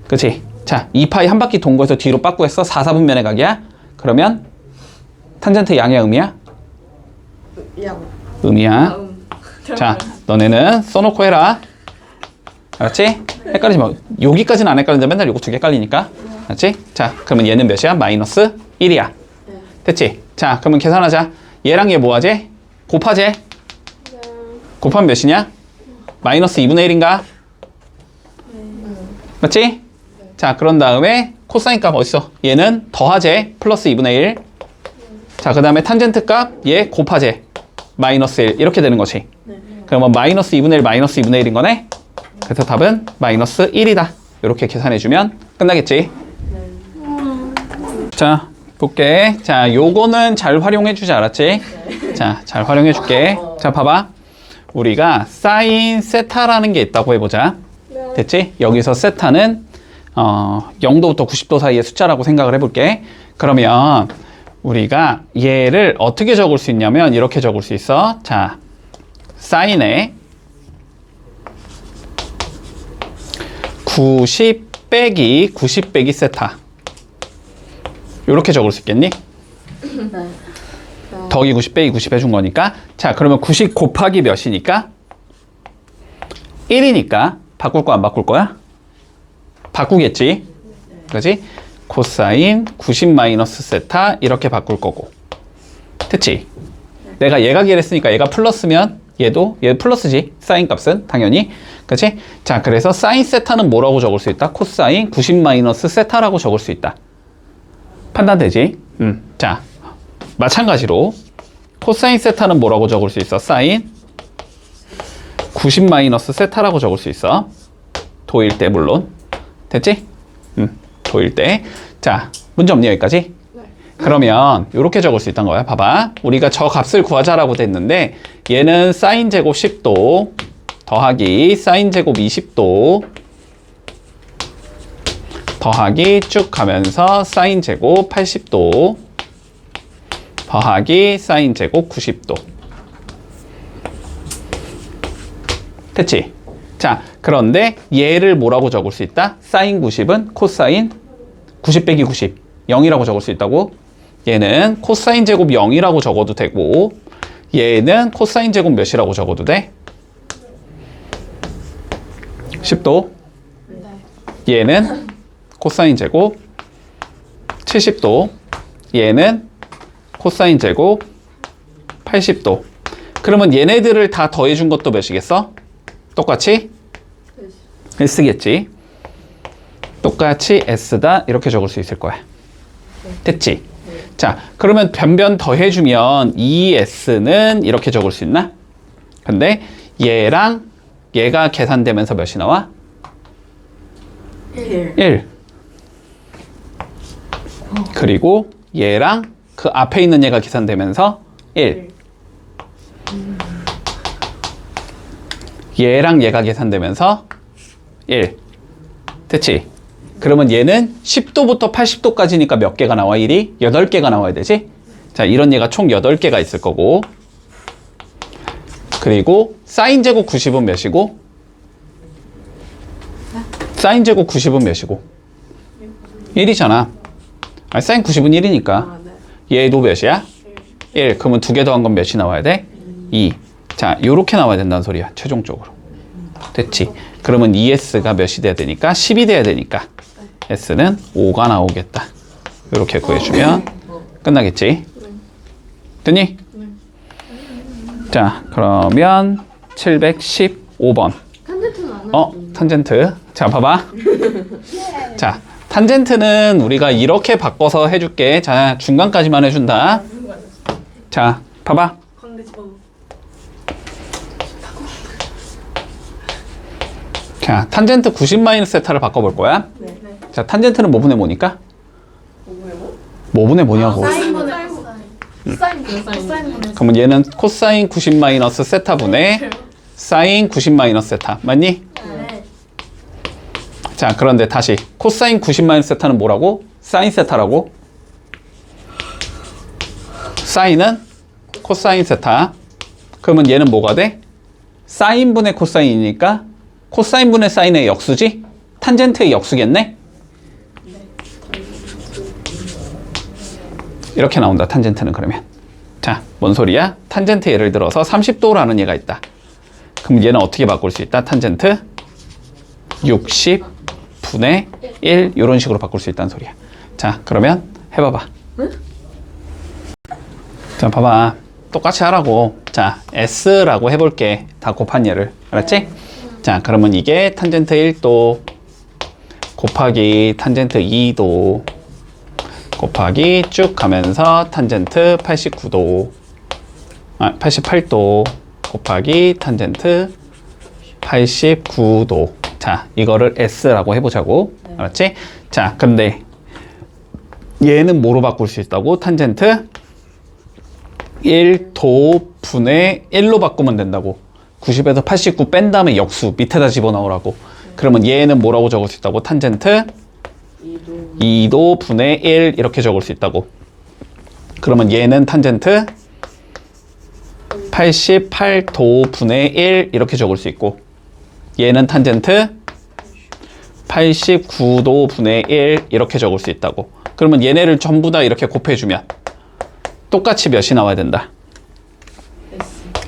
그렇지? 자, 2파이 한 바퀴 돈 거에서 뒤로 빠꾸했어. 4사분면의 각이야. 그러면 탄젠트 양이야, 음이야? 양. 음이야. 자, 너네는 써놓고 해라. 알았지? 헷갈리지 마. 여기까지는 안 헷갈리는데 맨날 요거 두 개 헷갈리니까. 알았지? 자, 그러면 얘는 몇이야? 마이너스 1이야. 됐지? 자, 그러면 계산하자. 얘랑 얘 뭐하지? 곱하지? 곱하면 몇이냐? 마이너스 2분의 1인가? 맞지? 자, 그런 다음에 코사인 값 어딨어? 얘는 더하지? 플러스 2분의 1. 자, 그 다음에 탄젠트 값 얘 곱하지? 마이너스 1. 이렇게 되는 거지. 그러면 마이너스 2분의 1 마이너스 2분의 1인 거네? 그래서 답은 마이너스 1이다. 이렇게 계산해주면 끝나겠지? 자, 볼게. 자, 요거는 잘 활용해주지, 알았지? 자, 잘 활용해줄게. 자, 봐봐. 우리가 사인 세타라는 게 있다고 해보자. 됐지? 여기서 세타는 0도부터 90도 사이의 숫자라고 생각을 해볼게. 그러면 우리가 얘를 어떻게 적을 수 있냐면 이렇게 적을 수 있어. 자, 사인에 90 빼기 90 빼기 세타. 이렇게 적을 수 있겠니? 더하기 90 빼기 90 해준 거니까. 자, 그러면 90 곱하기 몇이니까? 1이니까 바꿀 거야, 안 바꿀 거야? 바꾸겠지? 그지? 코사인 90 마이너스 세타 이렇게 바꿀 거고. 됐지? 내가 얘가 기했으니까 얘가 플러스면 얘 플러스지. 사인 값은 당연히. 그치? 자, 그래서 사인 세타는 뭐라고 적을 수 있다? 코사인 90 마이너스 세타라고 적을 수 있다. 판단되지? 자, 마찬가지로 코사인 세타는 뭐라고 적을 수 있어? 사인 90 마이너스 세타라고 적을 수 있어. 도일 때 물론. 됐지? 도일 때. 자, 문제 없니 여기까지? 네. 그러면 이렇게 적을 수 있다는 거야. 봐봐. 우리가 저 값을 구하자라고 됐는데 얘는 사인 제곱 10도 더하기 사인 제곱 20도 더하기 쭉 가면서 사인 제곱 80도 더하기 사인 제곱 90도. 됐지? 자, 그런데 얘를 뭐라고 적을 수 있다? 사인 90은 코사인 90 빼기 90 0이라고 적을 수 있다고. 얘는 코사인 제곱 0이라고 적어도 되고 얘는 코사인 제곱 몇이라고 적어도 돼? 10도. 얘는 코사인 제곱 70도. 얘는 코사인 제곱 80도. 그러면 얘네들을 다 더해준 것도 몇이겠어? 똑같이 S겠지. 똑같이 S다 이렇게 적을 수 있을 거야. 됐지? 자, 그러면 변변 더해주면 2S는 이렇게 적을 수 있나? 근데 얘랑 얘가 계산되면서 몇이 나와? 1. 그리고 얘랑 그 앞에 있는 얘가 계산되면서 1. 얘랑 얘가 계산되면서 1. 됐지? 그러면 얘는 10도부터 80도까지니까 몇 개가 나와? 1이? 8개가 나와야 되지? 자, 이런 얘가 총 8개가 있을 거고. 그리고 사인 제곱 90은 몇이고? 사인 제곱 90은 몇이고? 1이잖아. 아니, 사인 90은 1이니까. 아, 네. 얘도 몇이야? 1. 그러면 2개 더한 건 몇이 나와야 돼? 2. 자, 요렇게 나와야 된다는 소리야. 최종적으로. 됐지? 그러면 2S가 몇이 돼야 되니까? 10이 돼야 되니까. S는 5가 나오겠다. 요렇게 구해주면 끝나겠지? 됐니? 자, 그러면 715번. 탄젠트는 안 탄젠트. 자, 봐봐. 자, 탄젠트는 우리가 이렇게 바꿔서 해줄게. 자, 중간까지만 해준다. 자, 봐봐. 광대 집어넣어. 자, 탄젠트 90 마이너스 세타를 바꿔볼 거야. 네. 자, 탄젠트는 뭐분의 뭐니까? 뭐분의 뭐냐고. 사인분의 사인. 그러면 얘는 코사인 90 마이너스 세타분의 사인 90 마이너스 세타. 맞니? 네. 자, 그런데 다시 코사인 90 마이너스 세타는 뭐라고? 사인 세타라고? 사인은 코사인 세타. 그러면 얘는 뭐가 돼? 사인분의 코사인이니까 코사인분의 사인의 역수지? 탄젠트의 역수겠네? 이렇게 나온다, 탄젠트는. 그러면 자, 뭔 소리야? 탄젠트 예를 들어서 30도라는 얘가 있다. 그럼 얘는 어떻게 바꿀 수 있다? 탄젠트 60분의 1 이런 식으로 바꿀 수 있다는 소리야. 자, 그러면 해봐봐. 자, 봐봐. 똑같이 하라고. 자, S라고 해볼게. 다 곱한 얘를. 알았지? 자, 그러면 이게 탄젠트 1도 곱하기 탄젠트 2도 곱하기 쭉 가면서 탄젠트 89도 88도 곱하기 탄젠트 89도. 자, 이거를 S라고 해보자고. 알았지? 자, 근데 얘는 뭐로 바꿀 수 있다고? 탄젠트 1도 분의 1로 바꾸면 된다고. 90에서 89 뺀 다음에 역수 밑에다 집어넣으라고. 그러면 얘는 뭐라고 적을 수 있다고? 탄젠트 2도 분의 1 이렇게 적을 수 있다고. 그러면 얘는 탄젠트 88도 분의 1 이렇게 적을 수 있고, 얘는 탄젠트 89도 분의 1 이렇게 적을 수 있다고. 그러면 얘네를 전부 다 이렇게 곱해주면 똑같이 몇이 나와야 된다?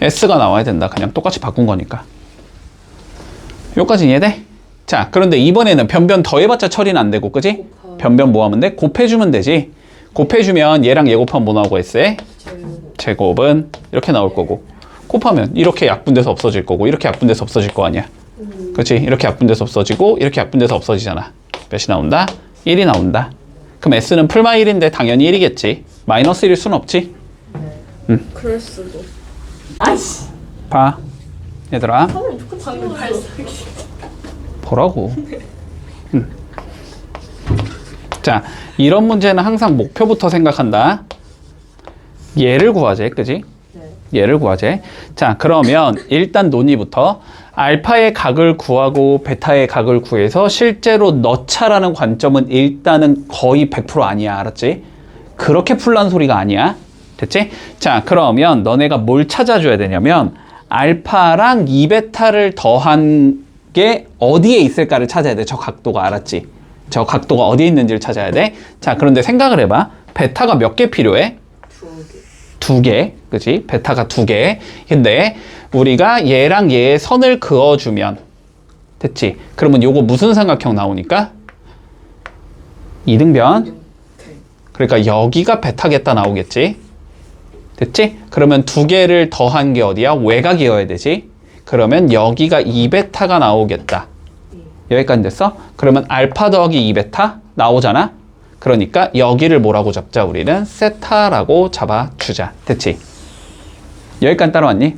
S가 나와야 된다. 그냥 똑같이 바꾼 거니까. 여기까지 이해돼? 자, 그런데 이번에는 변변 더해봤자 처리는 안 되고, 그지? 변변 뭐 하면 돼? 곱해주면 되지. 곱해주면 얘랑 얘 곱하면 뭐 나오고 S에? 제곱은 이렇게 나올 거고, 곱하면 이렇게 약분돼서 없어질 거고 이렇게 약분돼서 없어질 거 아니야. 그렇지? 이렇게 약분돼서 없어지고 이렇게 약분돼서 없어지잖아. 몇이 나온다? 1이 나온다. 그럼 S는 풀마 1인데 당연히 1이겠지. 마이너스 1일 순 없지? 그럴 수도. 아이씨. 봐. 얘들아. 방금 발사기. 보라고. 자, 이런 문제는 항상 목표부터 생각한다. 얘를 구하재, 그지? 얘를 구하재. 자, 그러면 일단 논의부터 알파의 각을 구하고 베타의 각을 구해서 실제로 넣자라는 관점은 일단은 거의 100% 아니야. 알았지? 그렇게 풀란 소리가 아니야. 됐지? 자, 그러면 너네가 뭘 찾아줘야 되냐면 알파랑 2베타를 더한 게 어디에 있을까를 찾아야 돼. 저 각도가. 알았지? 저 각도가 어디에 있는지를 찾아야 돼. 자, 그런데 생각을 해봐. 베타가 몇 개 필요해? 2개. 그치? 베타가 2개. 근데 우리가 얘랑 얘의 선을 그어주면 됐지? 그러면 요거 무슨 삼각형 나오니까? 이등변. 그러니까 여기가 베타겠다 나오겠지? 됐지? 그러면 2개를 더한 게 어디야? 외곽이어야 되지? 그러면 여기가 2베타가 나오겠다. 여기까지 됐어? 그러면 알파 더하기 2베타 나오잖아? 그러니까 여기를 뭐라고 잡자? 우리는 세타라고 잡아주자. 됐지? 여기까지 따라왔니?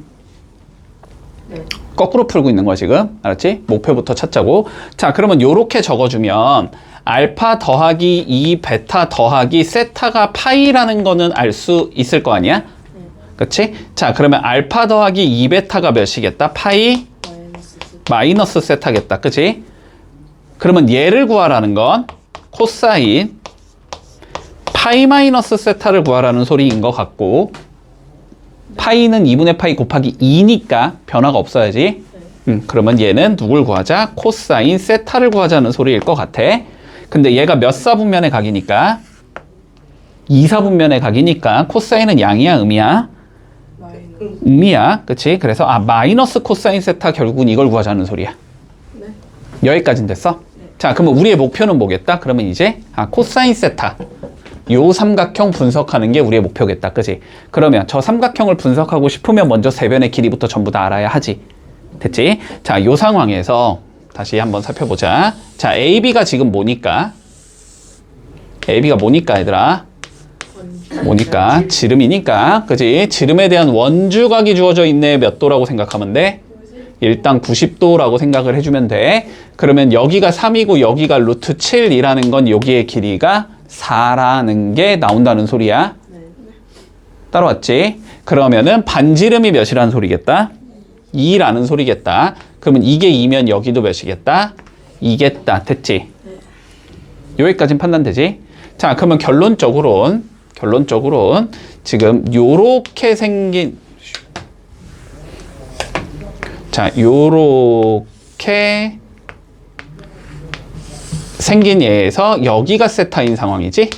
네. 거꾸로 풀고 있는 거야 지금. 알았지? 목표부터 찾자고. 자, 그러면 요렇게 적어주면 알파 더하기 2베타 더하기 세타가 파이라는 거는 알 수 있을 거 아니야? 그치? 자, 그러면 알파 더하기 2베타가 몇이겠다? 파이 마이너스 세타겠다. 그치? 그러면 얘를 구하라는 건 코사인 파이 마이너스 세타를 구하라는 소리인 것 같고, 파이는 2분의 파이 곱하기 2니까 변화가 없어야지. 그러면 얘는 누굴 구하자? 코사인 세타를 구하자는 소리일 것 같아. 근데 얘가 몇 사분면의 각이니까? 2사분면의 각이니까 코사인은 양이야, 음이야? 음이야. 그치? 그래서 마이너스 코사인 세타 결국은 이걸 구하자는 소리야. 네. 여기까지는 됐어? 자, 그러면 우리의 목표는 뭐겠다? 그러면 이제 코사인 세타 요 삼각형 분석하는 게 우리의 목표겠다. 그치? 그러면 저 삼각형을 분석하고 싶으면 먼저 세변의 길이부터 전부 다 알아야 하지. 됐지? 자, 요 상황에서 다시 한번 살펴보자. 자, AB가 지금 뭐니까? AB가 뭐니까, 얘들아? 뭐니까? 지름이니까. 그치? 지름에 대한 원주각이 주어져 있네. 몇 도라고 생각하면 돼? 일단 90도라고 생각을 해주면 돼. 그러면 여기가 3이고 여기가 루트 7이라는 건 여기의 길이가 4라는 게 나온다는 소리야. 따라왔지? 그러면은 반지름이 몇이라는 소리겠다? 2라는 소리겠다. 그러면 이게 2면 여기도 몇이겠다? 2겠다. 됐지? 여기까지는 판단되지? 자, 그러면 결론적으로는 지금 요렇게 생긴, 자, 요렇게 생긴 얘에서 여기가 세타인 상황이지?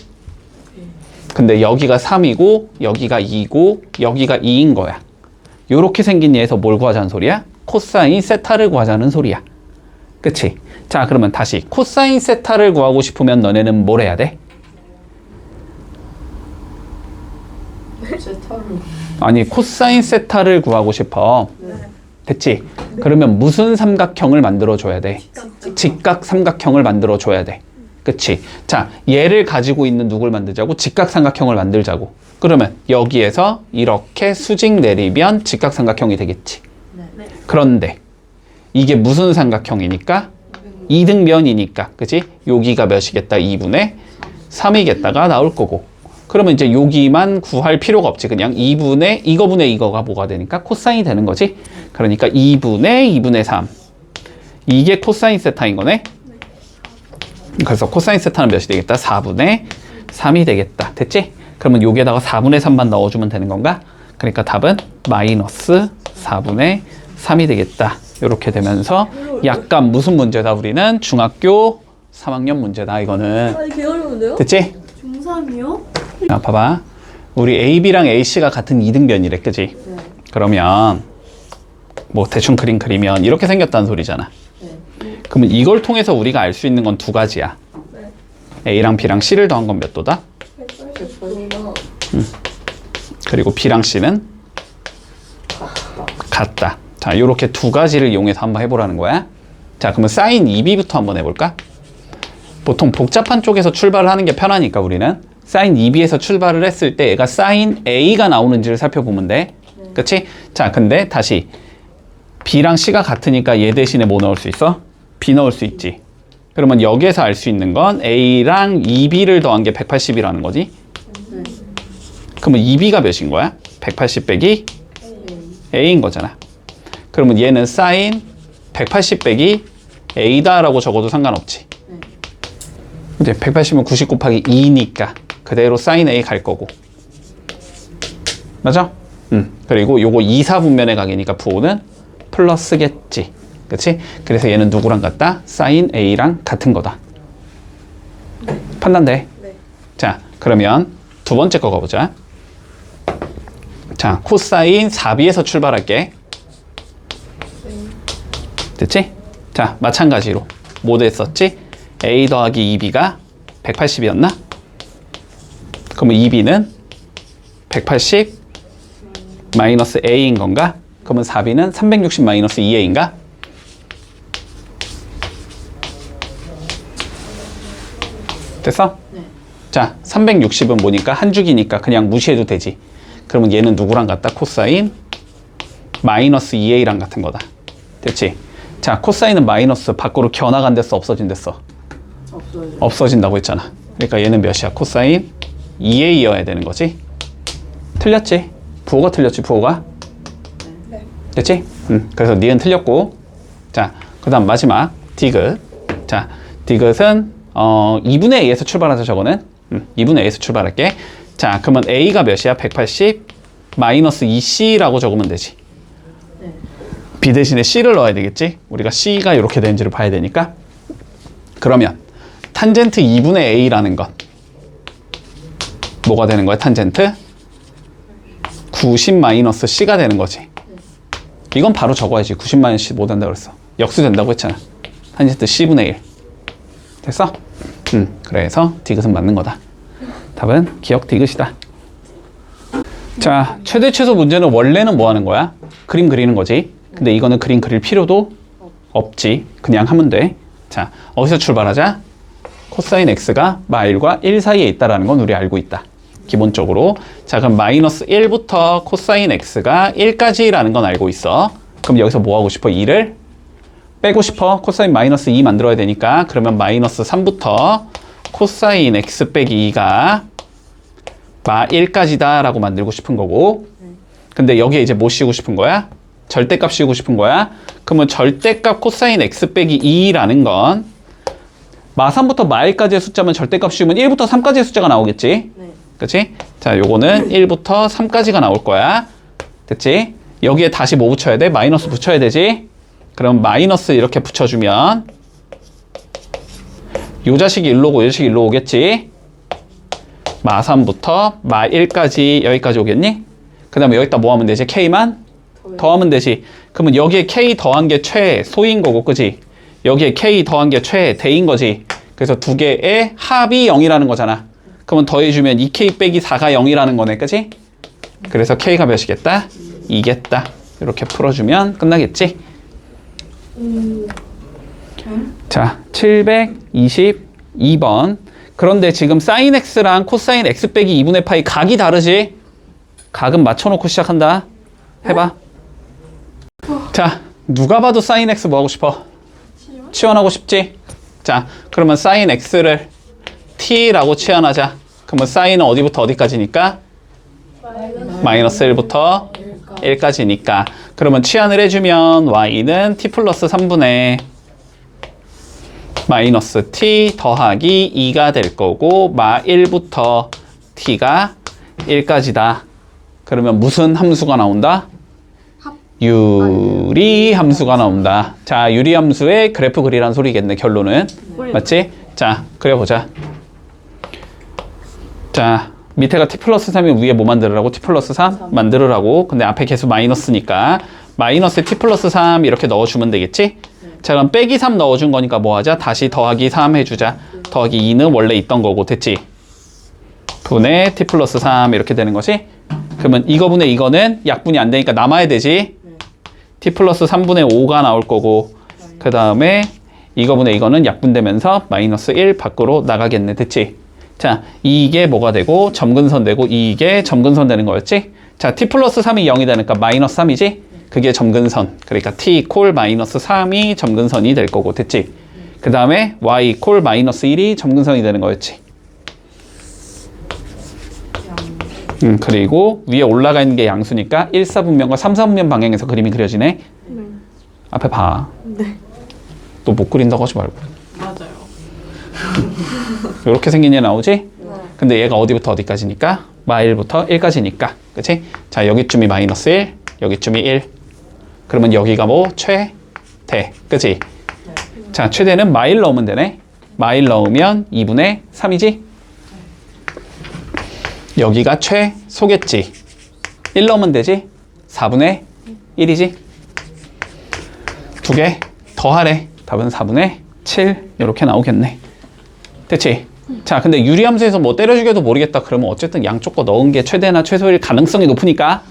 근데 여기가 3이고 여기가 2고 여기가 2인 거야. 요렇게 생긴 얘에서 뭘 구하자는 소리야? 코사인 세타를 구하자는 소리야. 그치? 자, 그러면 다시 코사인 세타를 구하고 싶으면 너네는 뭘 해야 돼? 아니, 코사인 세타를 구하고 싶어. 됐지? 그러면 무슨 삼각형을 만들어줘야 돼? 직각 삼각형을 만들어줘야 돼. 그치? 자, 얘를 가지고 있는 누굴 만들자고? 직각 삼각형을 만들자고. 그러면 여기에서 이렇게 수직 내리면 직각 삼각형이 되겠지. 그런데 이게 무슨 삼각형이니까? 이등변이니까. 그치? 여기가 몇이겠다? 2분의 3이겠다가 나올 거고. 그러면 이제 여기만 구할 필요가 없지. 그냥 2분의 이거분의 이거가 뭐가 되니까 코사인이 되는 거지. 그러니까 2분의 3. 이게 코사인 세타인 거네. 그래서 코사인 세타는 몇이 되겠다? 4분의 3이 되겠다. 됐지? 그러면 여기에다가 4분의 3만 넣어주면 되는 건가? 그러니까 답은 마이너스 4분의 3이 되겠다. 이렇게 되면서 약간 무슨 문제다? 우리는 중학교 3학년 문제다. 이거는. 아니, 개 어려운데요? 됐지? 중3이요? 자, 봐봐. 우리 AB랑 AC가 같은 이등변이래. 그지? 네. 그러면 뭐 대충 그림 그리면 이렇게 생겼다는 소리잖아. 네. 그러면 이걸 통해서 우리가 알 수 있는 건 두 가지야. 네. A랑 B랑 C를 더한 건 몇 도다? 180도나. 그리고 B랑 C는 같다. 자, 요렇게 두 가지를 이용해서 한번 해보라는 거야. 자, 그러면 사인 2b부터 한번 해볼까? 보통 복잡한 쪽에서 출발을 하는 게 편하니까 우리는 사인 2b에서 출발을 했을 때 얘가 사인 a가 나오는지를 살펴보면 돼. 그치? 자, 근데 다시 b랑 c가 같으니까 얘 대신에 뭐 넣을 수 있어? b 넣을 수 있지. 그러면 여기에서 알 수 있는 건 a랑 2b를 더한 게 180이라는 거지. 그러면 2b가 몇인 거야? 180 빼기 a인 거잖아. 그러면 얘는 사인 180 빼기 a다라고 적어도 상관없지. 이제 180은 90 곱하기 2니까 그대로 사인 a 갈 거고. 맞아? 그리고 요거 2, 4분면의 각이니까 부호는 플러스겠지. 그치? 그래서 얘는 누구랑 같다? 사인 a랑 같은 거다. 판단돼? 네. 자, 그러면 두 번째 거 가보자. 자, 코사인 4b에서 출발할게. 됐지? 자, 마찬가지로 뭐 됐었지? a 더하기 2b가 180이었나? 그러면 2b는 180 마이너스 a인 건가? 그러면 4b는 360 마이너스 2a인가? 됐어? 네. 자, 360은 뭐니까? 한 줄기니까 그냥 무시해도 되지. 그러면 얘는 누구랑 같다? 코사인 마이너스 2a랑 같은 거다. 됐지? 자, 코사인은 마이너스 밖으로 겨나간댔어? 없어진댔어? 없어요. 없어진다고 했잖아. 그러니까 얘는 몇이야? 코사인 2a여야 되는 거지? 틀렸지? 부호가 틀렸지, 부호가? 네. 됐지? 그래서 니은 틀렸고. 자, 그 다음 마지막 디귿. 자, 디귿은 2분의 a에서 출발하자. 저거는 2분의 a에서 출발할게. 자, 그러면 a가 몇이야? 180 마이너스 2c라고 적으면 되지. 네. b 대신에 c를 넣어야 되겠지? 우리가 c가 이렇게 되는지를 봐야 되니까. 그러면 탄젠트 2분의 a라는 건 뭐가 되는 거야? 탄젠트 90 마이너스 c가 되는 거지. 이건 바로 적어야지. 90 마이너스 c 못 한다고 그랬어. 역수 된다고 했잖아. 탄젠트 c분의 1. 됐어? 그래서 디귿은 맞는 거다. 답은 기억 디귿이다. 자, 최대 최소 문제는 원래는 뭐 하는 거야? 그림 그리는 거지. 근데 이거는 그림 그릴 필요도 없지. 그냥 하면 돼. 자, 어디서 출발하자? 코사인 x가 마일과 1 사이에 있다는 건 우리 알고 있다. 기본적으로. 자, 그럼 마이너스 1부터 코사인 x가 1까지라는 건 알고 있어. 그럼 여기서 뭐 하고 싶어? 2를 빼고 싶어. 코사인 마이너스 2 만들어야 되니까. 그러면 마이너스 3부터 코사인 x 빼기 2가 마 1까지다 라고 만들고 싶은 거고. 근데 여기에 이제 뭐 씌우고 싶은 거야? 절대값 씌우고 싶은 거야. 그러면 절대값 코사인 x 빼기 2라는 건 마 3부터 마 1까지의 숫자면 절대값 씌우면 1부터 3까지의 숫자가 나오겠지? 네. 그치? 자, 요거는 1부터 3까지가 나올 거야. 됐지? 여기에 다시 뭐 붙여야 돼? 마이너스 붙여야 되지? 그럼 마이너스 이렇게 붙여주면 요 자식이 일로 오고 요 자식이 일로 오겠지? 마 3부터 마 1까지 여기까지 오겠니? 그 다음에 여기다 뭐 하면 되지? K만 더하면 되지. 그러면 여기에 K 더한 게 최소인 거고, 그지? 여기에 K 더한 게 최대인 거지. 그래서 두 개의 합이 0이라는 거잖아. 그러면 더해주면 2K 빼기 4가 0이라는 거네, 그지? 그래서 K가 몇이겠다? 2겠다. 이렇게 풀어주면 끝나겠지? 자, 722번. 그런데 지금 사인 x랑 코사인 x 빼기 2분의 파이 각이 다르지? 각은 맞춰놓고 시작한다. 해봐. 자, 누가 봐도 사인 x 뭐 하고 싶어? 치환하고 싶지? 자, 그러면 사인 x를 t라고 치환하자. 그러면 사인은 어디부터 어디까지니까? 마이너스 1부터 1까지니까. 그러면 치환을 해주면 y는 t 플러스 3분의 마이너스 t 더하기 2가 될 거고, 마 1부터 t가 1까지다. 그러면 무슨 함수가 나온다? 유리 함수가 나온다. 자, 유리 함수의 그래프 그리란 소리겠네, 결론은. 맞지? 자, 그려보자. 자, 밑에가 t 플러스 3이면 위에 뭐 만들으라고? t 플러스 3 만들으라고. 근데 앞에 계속 마이너스니까 마이너스 t 플러스 3 이렇게 넣어주면 되겠지? 자, 그럼 빼기 3 넣어준 거니까 뭐 하자? 다시 더하기 3 해주자. 더하기 2는 원래 있던 거고, 됐지? 분의 t 플러스 3 이렇게 되는 것이. 그러면 이거 분의 이거는 약분이 안 되니까 남아야 되지? t 플러스 3분의 5가 나올 거고 그 다음에 이거분의 이거는 약분되면서 마이너스 1 밖으로 나가겠네. 됐지? 자, 이게 뭐가 되고 점근선 되고 이게 점근선 되는 거였지? 자, t 플러스 3이 0이 되니까 마이너스 3이지? 그게 점근선. 그러니까 t 콜 마이너스 3이 점근선이 될 거고. 됐지? 그 다음에 y 콜 마이너스 1이 점근선이 되는 거였지? 그리고 위에 올라가 있는 게 양수니까 1, 4분면과 3, 4분면 방향에서 그림이 그려지네. 앞에 봐. 또 못 그린다고 하지 말고. 맞아요. 이렇게 생긴 얘 나오지? 근데 얘가 어디부터 어디까지니까? 마1부터 1까지니까. 그치? 자, 여기쯤이 마이너스 1, 여기쯤이 1. 그러면 여기가 뭐? 최대. 그치? 자, 최대는 마1 넣으면 되네. 마1 넣으면 2분의 3이지? 여기가 최소겠지? 1 넣으면 되지? 4분의 1이지? 두 개 더하래. 답은 4분의 7 이렇게 나오겠네. 됐지? 자, 근데 유리함수에서 뭐 때려 죽여도 모르겠다 그러면 어쨌든 양쪽 거 넣은 게 최대나 최소일 가능성이 높으니까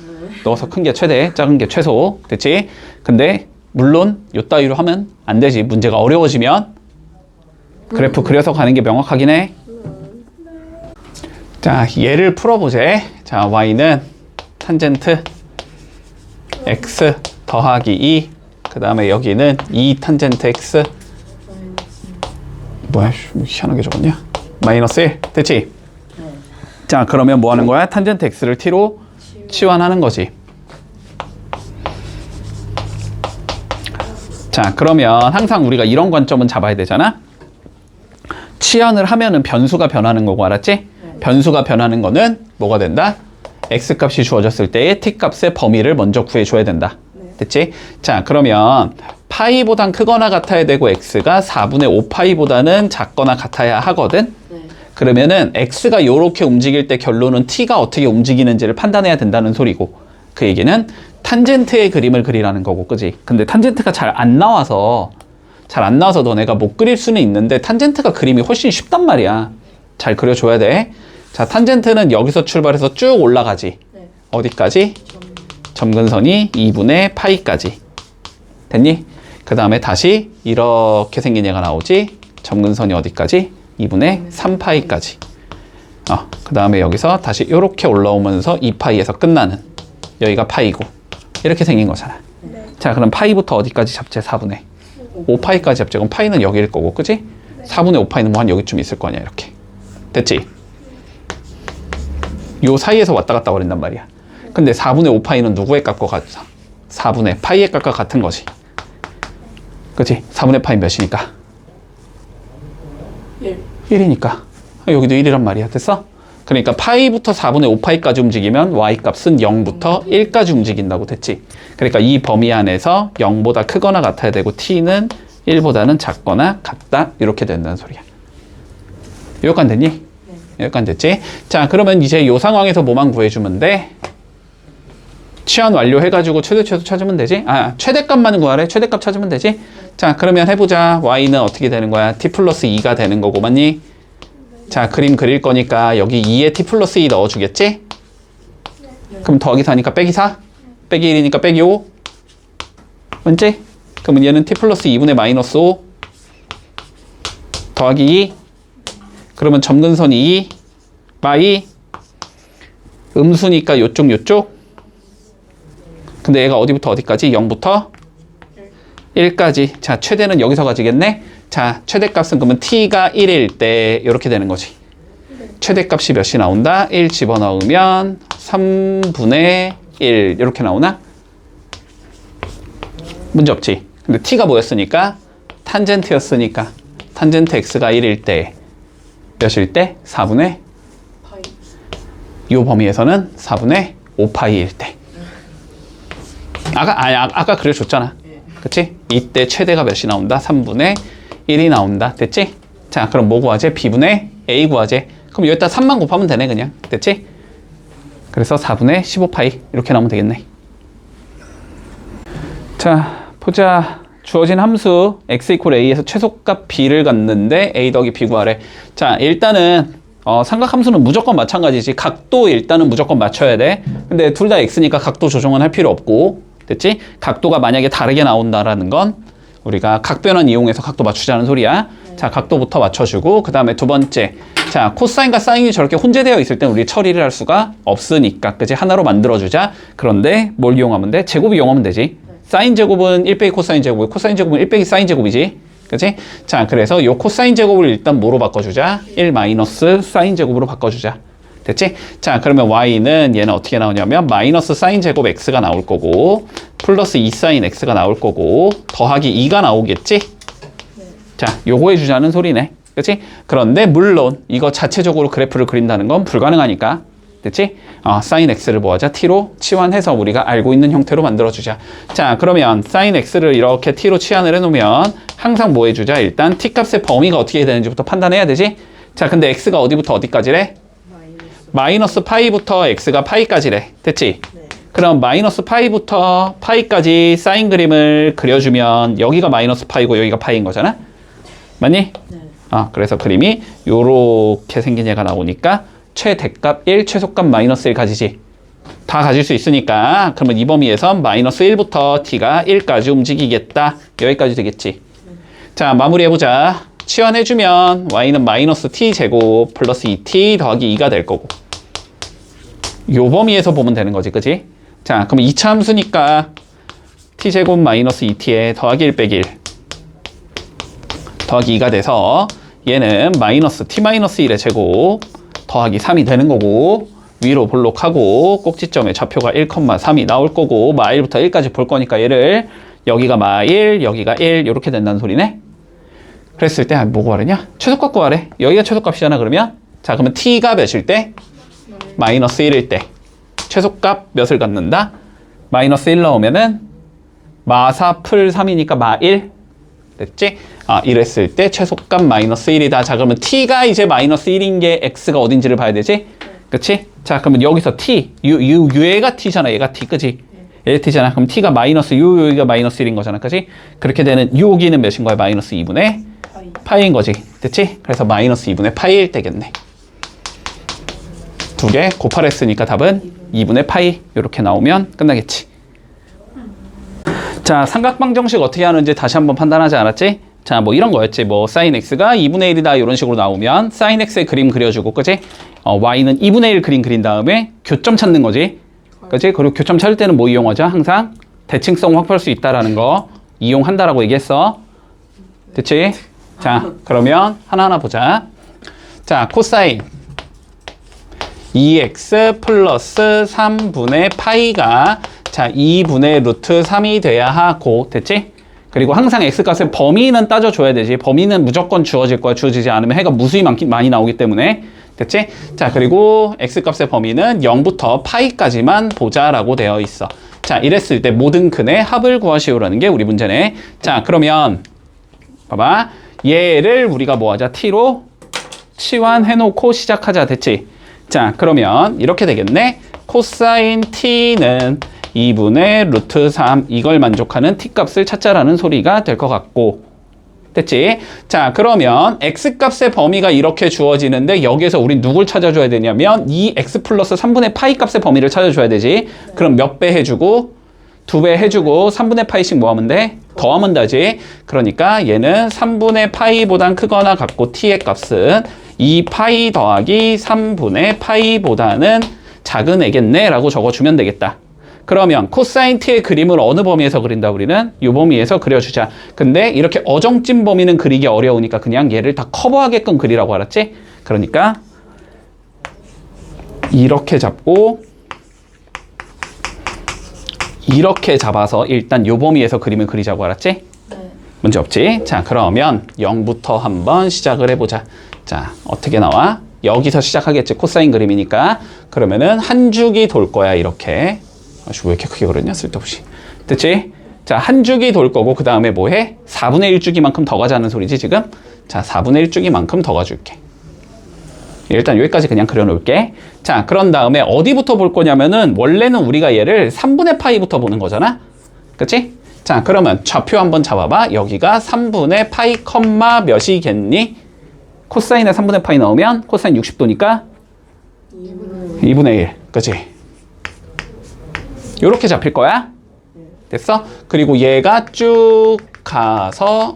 넣어서 큰 게 최대, 작은 게 최소. 됐지? 근데 물론 요 따위로 하면 안 되지. 문제가 어려워지면 그래프 그려서 가는 게 명확하긴 해. 자, 얘를 풀어보자. 자, y는 탄젠트 x 더하기 2. 그 다음에 여기는 2 탄젠트 x. 뭐야, 희한하게 적었냐? 마이너스 1. 됐지? 자, 그러면 뭐 하는 거야? 탄젠트 x를 t로 치환하는 거지. 자, 그러면 항상 우리가 이런 관점은 잡아야 되잖아? 치환을 하면은 변수가 변하는 거고, 알았지? 변수가 변하는 거는 뭐가 된다? x 값이 주어졌을 때의 t 값의 범위를 먼저 구해줘야 된다. 됐지? 자, 그러면 파이보단 크거나 같아야 되고 x가 4분의 5 파이보다는 작거나 같아야 하거든? 그러면은 x가 요렇게 움직일 때 결론은 t가 어떻게 움직이는지를 판단해야 된다는 소리고, 그 얘기는 탄젠트의 그림을 그리라는 거고, 그지? 근데 탄젠트가 잘 안 나와서 너네가 못 그릴 수는 있는데 탄젠트가 그림이 훨씬 쉽단 말이야. 잘 그려줘야 돼. 자, 탄젠트는 여기서 출발해서 쭉 올라가지. 어디까지? 점근선이 2분의 파이까지. 됐니? 그 다음에 다시 이렇게 생긴 얘가 나오지. 점근선이 어디까지? 2분의 3파이까지. 그 다음에 여기서 다시 이렇게 올라오면서 2파이에서 끝나는, 여기가 파이고 이렇게 생긴 거잖아. 자, 그럼 파이부터 어디까지 잡지? 4분의 5파이까지 잡지. 그럼 파이는 여기일 거고, 그지? 4분의 5파이는 뭐 한 여기쯤 있을 거 아니야. 이렇게. 됐지? 요 사이에서 왔다 갔다 거린단 말이야. 근데 4분의 5파이는 누구의 값과 같아? 4분의 파이의 값과 같은 거지. 그치? 4분의 파이 몇이니까? 1이니까. 여기도 1이란 말이야. 됐어? 그러니까 파이부터 4분의 5파이까지 움직이면 y 값은 0부터 1까지 움직인다고. 됐지? 그러니까 이 범위 안에서 0보다 크거나 같아야 되고 t는 1보다는 작거나 같다. 이렇게 된다는 소리야. 여기까지 됐니? 여기까지 됐지? 자, 그러면 이제 요 상황에서 뭐만 구해주면 돼? 치환 완료해가지고 최대 찾으면 되지? 최대값만 구하래. 최대값 찾으면 되지? 자, 그러면 해보자. y는 어떻게 되는 거야? t 플러스 2가 되는 거고, 맞니? 자, 그림 그릴 거니까 여기 2에 t 플러스 2 넣어주겠지? 그럼 더하기 4니까 빼기 4? 빼기 1이니까 빼기 5? 맞지? 그러면 얘는 t 플러스 2분의 마이너스 5 더하기 2. 그러면 점근선이 2 마이 음수니까 요쪽. 근데 얘가 어디부터 어디까지? 0부터 1까지. 자, 최대는 여기서 가지겠네? 자, 최대값은 그러면 t가 1일 때 이렇게 되는 거지. 최대값이 몇이 나온다? 1 집어넣으면 3분의 1 이렇게 나오나? 문제 없지? 근데 t가 뭐였으니까? 탄젠트였으니까. 탄젠트 x가 1일 때 몇일 때? 4분의 파이. 이 범위에서는 4분의 5파이일 때. 아까 그려줬잖아. 그치? 이때 최대가 몇이 나온다? 3분의 1이 나온다. 됐지? 자, 그럼 뭐 구하지? b분의 a 구하지. 그럼 여기다 3만 곱하면 되네, 그냥. 됐지? 그래서 4분의 15파이 이렇게 나오면 되겠네. 자, 보자. 주어진 함수 x 이퀄 a에서 최소값 b를 갖는데 a 더하기 b 구하래. 자, 일단은 삼각함수는 무조건 마찬가지지. 각도 일단은 무조건 맞춰야 돼. 근데 둘 다 x니까 각도 조정은 할 필요 없고, 됐지? 각도가 만약에 다르게 나온다라는 건 우리가 각변환 이용해서 각도 맞추자는 소리야. 자, 각도부터 맞춰주고 그 다음에 두 번째, 자, 코사인과 사인이 저렇게 혼재되어 있을 땐 우리 처리를 할 수가 없으니까, 그치? 하나로 만들어주자. 그런데 뭘 이용하면 돼? 제곱 이용하면 되지. 사인 제곱은 1 빼기 코사인 제곱이고 코사인 제곱은 1 빼기 사인 제곱이지. 그치? 자, 그래서 요 코사인 제곱을 일단 뭐로 바꿔주자? 1 마이너스 사인 제곱으로 바꿔주자. 됐지? 자, 그러면 y는 얘는 어떻게 나오냐면 마이너스 사인 제곱 x가 나올 거고 플러스 2 사인 x가 나올 거고 더하기 2가 나오겠지? 자, 요거 해주자는 소리네. 그치? 그런데 물론 이거 자체적으로 그래프를 그린다는 건 불가능하니까. 됐지? 사인 x를 뭐하자? t로 치환해서 우리가 알고 있는 형태로 만들어주자. 자, 그러면 사인 x를 이렇게 t로 치환을 해놓으면 항상 뭐 해주자? 일단 t 값의 범위가 어떻게 되는지부터 판단해야 되지? 자, 근데 x가 어디부터 어디까지래? 마이너스 파이부터 x가 파이까지래. 됐지? 네. 그럼 마이너스 파이부터 파이까지 사인 그림을 그려주면 여기가 마이너스 파이고 여기가 파이인 거잖아? 맞니? 네. 그래서 그림이 요렇게 생긴 얘가 나오니까 최대값 1, 최소값 마이너스 1 가지지. 다 가질 수 있으니까 그러면 이 범위에선 마이너스 1부터 t가 1까지 움직이겠다. 여기까지 되겠지. 자, 마무리해보자. 치환해주면 y는 마이너스 t 제곱 플러스 2t 더하기 2가 될 거고 요 범위에서 보면 되는 거지, 그치? 자, 그럼 2차 함수니까 t 제곱 마이너스 2t에 더하기 1 빼기 1 더하기 2가 돼서 얘는 마이너스 t 마이너스 1의 제곱 더하기 3이 되는 거고 위로 볼록하고 꼭지점의 좌표가 1,3이 나올 거고 마1부터 1까지 볼 거니까 얘를 여기가 마1, 여기가 1 이렇게 된다는 소리네. 그랬을 때 뭐 구하래냐? 최소값 구하래. 여기가 최소값이잖아. 그러면 자, 그러면 t가 몇일 때? 마이너스 1일 때 최소값 몇을 갖는다? 마이너스 1 나오면은 마4 풀 3이니까 마1 됐지? 이랬을 때 최소값 마이너스 1이다. 자, 그러면 t가 이제 마이너스 1인 게 x가 어딘지를 봐야 되지? 그치? 자, 그러면 여기서 t, 얘가 t잖아. 얘가 t, 그치? 얘 t잖아. 그럼 t가 마이너스 여기가 마이너스 1인 거잖아. 그치? 그렇게 되는 여기는 몇인 거야? 마이너스 2분의 파이인 거지. 됐지? 그래서 마이너스 2분의 파이일 때겠네. 두 개 곱하랬으니까 답은 2분의 파이 이렇게 나오면 끝나겠지. 자, 삼각방정식 어떻게 하는지 다시 한번 판단하지 않았지? 자, 뭐 이런 거였지. 뭐 사인 x가 2분의 1이다 이런 식으로 나오면 사인 x의 그림 그려주고, 그치? y는 2분의 1 그림 그린 다음에 교점 찾는 거지. 그치? 그리고 교점 찾을 때는 뭐 이용하죠? 항상 대칭성 확보할 수 있다라는 거 이용한다라고 얘기했어. 됐지? 자, 그러면 하나하나 보자. 자, 코사인 2x 플러스 3분의 파이가 자 2분의 루트 3이 돼야 하고, 됐지? 그리고 항상 x값의 범위는 따져줘야 되지. 범위는 무조건 주어질 거야. 주어지지 않으면 해가 무수히 많이 나오기 때문에. 됐지? 자, 그리고 x값의 범위는 0부터 파이까지만 보자라고 되어 있어. 자, 이랬을 때 모든 근의 합을 구하시오라는 게 우리 문제네. 자, 그러면 봐봐. 얘를 우리가 뭐 하자? t로 치환해놓고 시작하자. 됐지? 자, 그러면 이렇게 되겠네. 코사인 t는 2분의 루트 3 이걸 만족하는 t값을 찾자라는 소리가 될 것 같고, 됐지? 자, 그러면 x값의 범위가 이렇게 주어지는데 여기에서 우린 누굴 찾아줘야 되냐면 이 x 플러스 3분의 파이 값의 범위를 찾아줘야 되지. 그럼 몇 배 해주고 2배 해주고 3분의 파이씩 뭐 하면 돼? 더하면 되지. 그러니까 얘는 3분의 파이보단 크거나 같고 t의 값은 2파이 더하기 3분의 파이보다는 작은 애겠네 라고 적어주면 되겠다. 그러면 코사인 t의 그림을 어느 범위에서 그린다? 우리는 이 범위에서 그려주자. 근데 이렇게 어정찐 범위는 그리기 어려우니까 그냥 얘를 다 커버하게끔 그리라고 알았지? 그러니까 이렇게 잡고 이렇게 잡아서 일단 이 범위에서 그림을 그리자고 알았지? 네. 문제 없지? 자, 그러면 0부터 한번 시작을 해보자. 자, 어떻게 나와? 여기서 시작하겠지. 코사인 그림이니까. 그러면은 한 주기 돌 거야. 이렇게. 왜 이렇게 크게 그렸냐? 쓸데없이. 됐지? 자, 한 주기 돌 거고 그 다음에 뭐 해? 4분의 1주기만큼 더 가자는 소리지 지금? 자, 4분의 1주기만큼 더 가줄게. 일단 여기까지 그냥 그려놓을게. 자, 그런 다음에 어디부터 볼 거냐면은 원래는 우리가 얘를 3분의 파이부터 보는 거잖아? 그치? 자, 그러면 좌표 한번 잡아봐. 여기가 3분의 파이 컴마 몇이겠니? 코사인에 3분의 파이 넣으면 코사인 60도니까 2분의 1. 그치? 요렇게 잡힐 거야. 됐어? 그리고 얘가 쭉 가서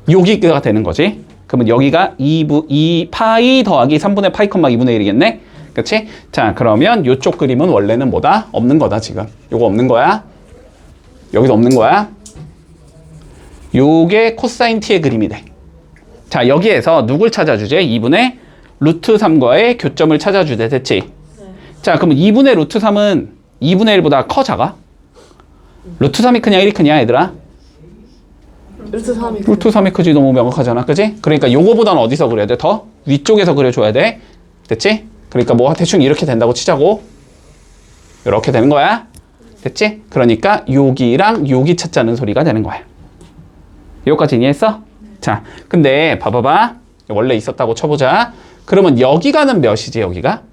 여기가 되는 거지. 그러면 여기가 2 파이 더하기 3분의 파이 컴마 2분의 1이겠네? 그치? 자, 그러면 이쪽 그림은 원래는 뭐다? 없는 거다, 지금. 요거 없는 거야. 여기도 없는 거야. 요게 코사인 t의 그림이 돼. 자, 여기에서 누굴 찾아주제? 2분의 루트 3과의 교점을 찾아주대. 됐지? 자, 그럼 2분의 루트 3은 2분의 1보다 커, 작아? 루트 3이 크냐, 1이 크냐, 얘들아? 루트 3이 루트 3이 크지. 너무 명확하잖아. 그지? 그러니까 요거보다는 어디서 그려야 돼? 더 위쪽에서 그려줘야 돼. 됐지? 그러니까 뭐 대충 이렇게 된다고 치자고. 이렇게 되는 거야. 됐지? 그러니까 여기랑 여기 찾자는 소리가 되는 거야. 여기까지 이해했어? 자, 근데 봐봐봐. 원래 있었다고 쳐보자. 그러면 여기가는 몇이지, 여기가?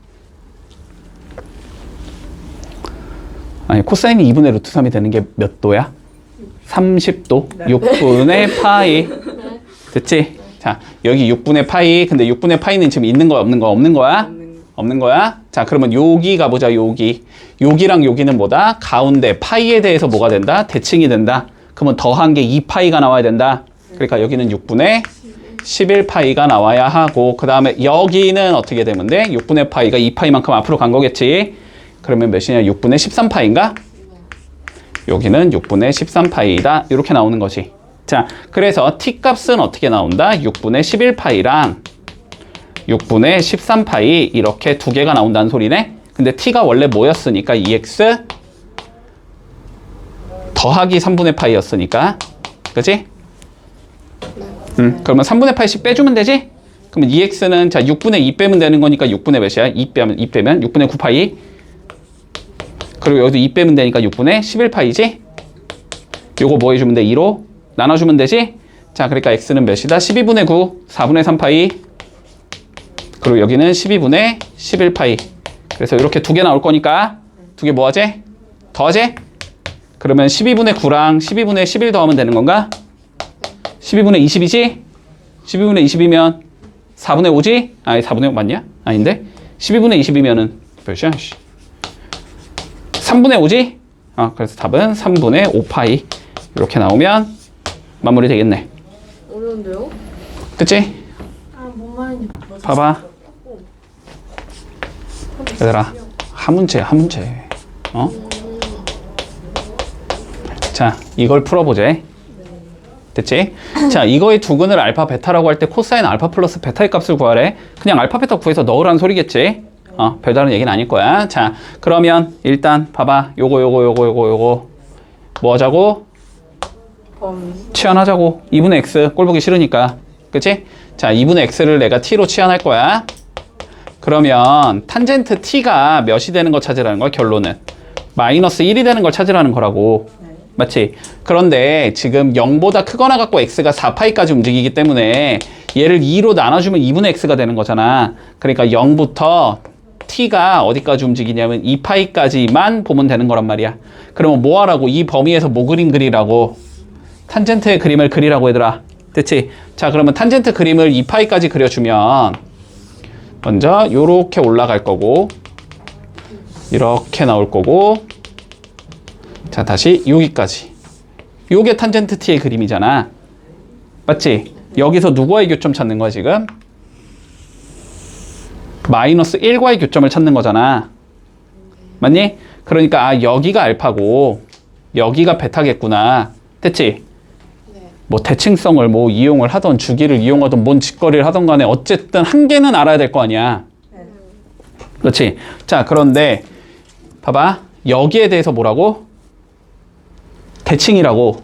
아니, 코사인이 2분의 루트 3이 되는 게 몇 도야? 30도. 6분의 파이. 됐지? 자, 여기 6분의 파이. 근데 6분의 파이는 지금 있는 거야, 없는 거야? 없는 거야? 없는 거야? 자, 그러면 여기 가보자, 여기. 여기랑 여기는 뭐다? 가운데 파이에 대해서 뭐가 된다? 대칭이 된다. 그러면 더한 게 2파이가 나와야 된다. 그러니까 여기는 6분의 11파이가 나와야 하고, 그 다음에 여기는 어떻게 되면 돼? 6분의 파이가 2파이만큼 앞으로 간 거겠지? 그러면 몇이냐? 6분의 13파이인가? 여기는 6분의 13파이다. 이렇게 나오는 거지. 자, 그래서 t값은 어떻게 나온다? 6분의 11파이랑 6분의 13파이 이렇게 두 개가 나온다는 소리네. 근데 t가 원래 뭐였으니까 2x 더하기 3분의 파이였으니까. 그치? 그러면 3분의 파이씩 빼주면 되지? 그러면 2x는 자 6분의 2 빼면 되는 거니까 6분의 몇이야? 2 빼면 6분의 9파이. 그리고 여기도 2 빼면 되니까 6분의 11파이지? 요거 뭐 해주면 돼? 2로 나눠주면 되지? 자, 그러니까 x는 몇이다? 12분의 9, 4분의 3파이. 그리고 여기는 12분의 11파이. 그래서 이렇게 두 개 나올 거니까 두 개 뭐 하지? 더하지? 그러면 12분의 9랑 12분의 11 더하면 되는 건가? 12분의 20이지? 12분의 20이면 4분의 5지? 아니 4분의 5 맞냐? 아닌데? 12분의 20이면은 몇이야? 3분의 5지? 그래서 답은 3분의 5파이. 이렇게 나오면 마무리 되겠네. 어려운데요? 그치? 뭔 말인지 봐봐. 얘들아, 한 문제. 어? 자, 이걸 풀어보자. 됐지? 자, 이거의 두근을 알파 베타라고 할 때 코사인 알파 플러스 베타의 값을 구하래. 그냥 알파 베타 구해서 넣으라는 소리겠지? 별다른 얘기는 아닐 거야. 자, 그러면 일단 봐봐. 요거 뭐 하자고? 치환하자고. 2분의 x 꼴 보기 싫으니까. 그치? 자, 2분의 x를 내가 t로 치환할 거야. 그러면 탄젠트 t가 몇이 되는 거 찾으라는 거야, 결론은. 마이너스 1이 되는 걸 찾으라는 거라고. 맞지? 그런데 지금 0보다 크거나 갖고 x가 4파이까지 움직이기 때문에 얘를 2로 나눠주면 2분의 x가 되는 거잖아. 그러니까 0부터 t가 어디까지 움직이냐면 2파이까지만 보면 되는 거란 말이야. 그러면 뭐 하라고? 이 범위에서 뭐 그림 그리라고? 탄젠트의 그림을 그리라고 얘들아. 됐지? 자, 그러면 탄젠트 그림을 2파이까지 그려주면 먼저 요렇게 올라갈 거고 이렇게 나올 거고, 자, 다시 여기까지. 요게 탄젠트 t의 그림이잖아. 맞지? 여기서 누구와의 교점 찾는 거야, 지금? 마이너스 1과의 교점을 찾는 거잖아. 맞니? 그러니까 여기가 알파고 여기가 베타겠구나. 됐지? 뭐 대칭성을 뭐 이용을 하던 주기를 이용하던 뭔 짓거리를 하던 간에 어쨌든 한 개는 알아야 될 거 아니야. 그렇지? 자, 그런데 봐봐. 여기에 대해서 뭐라고? 대칭이라고.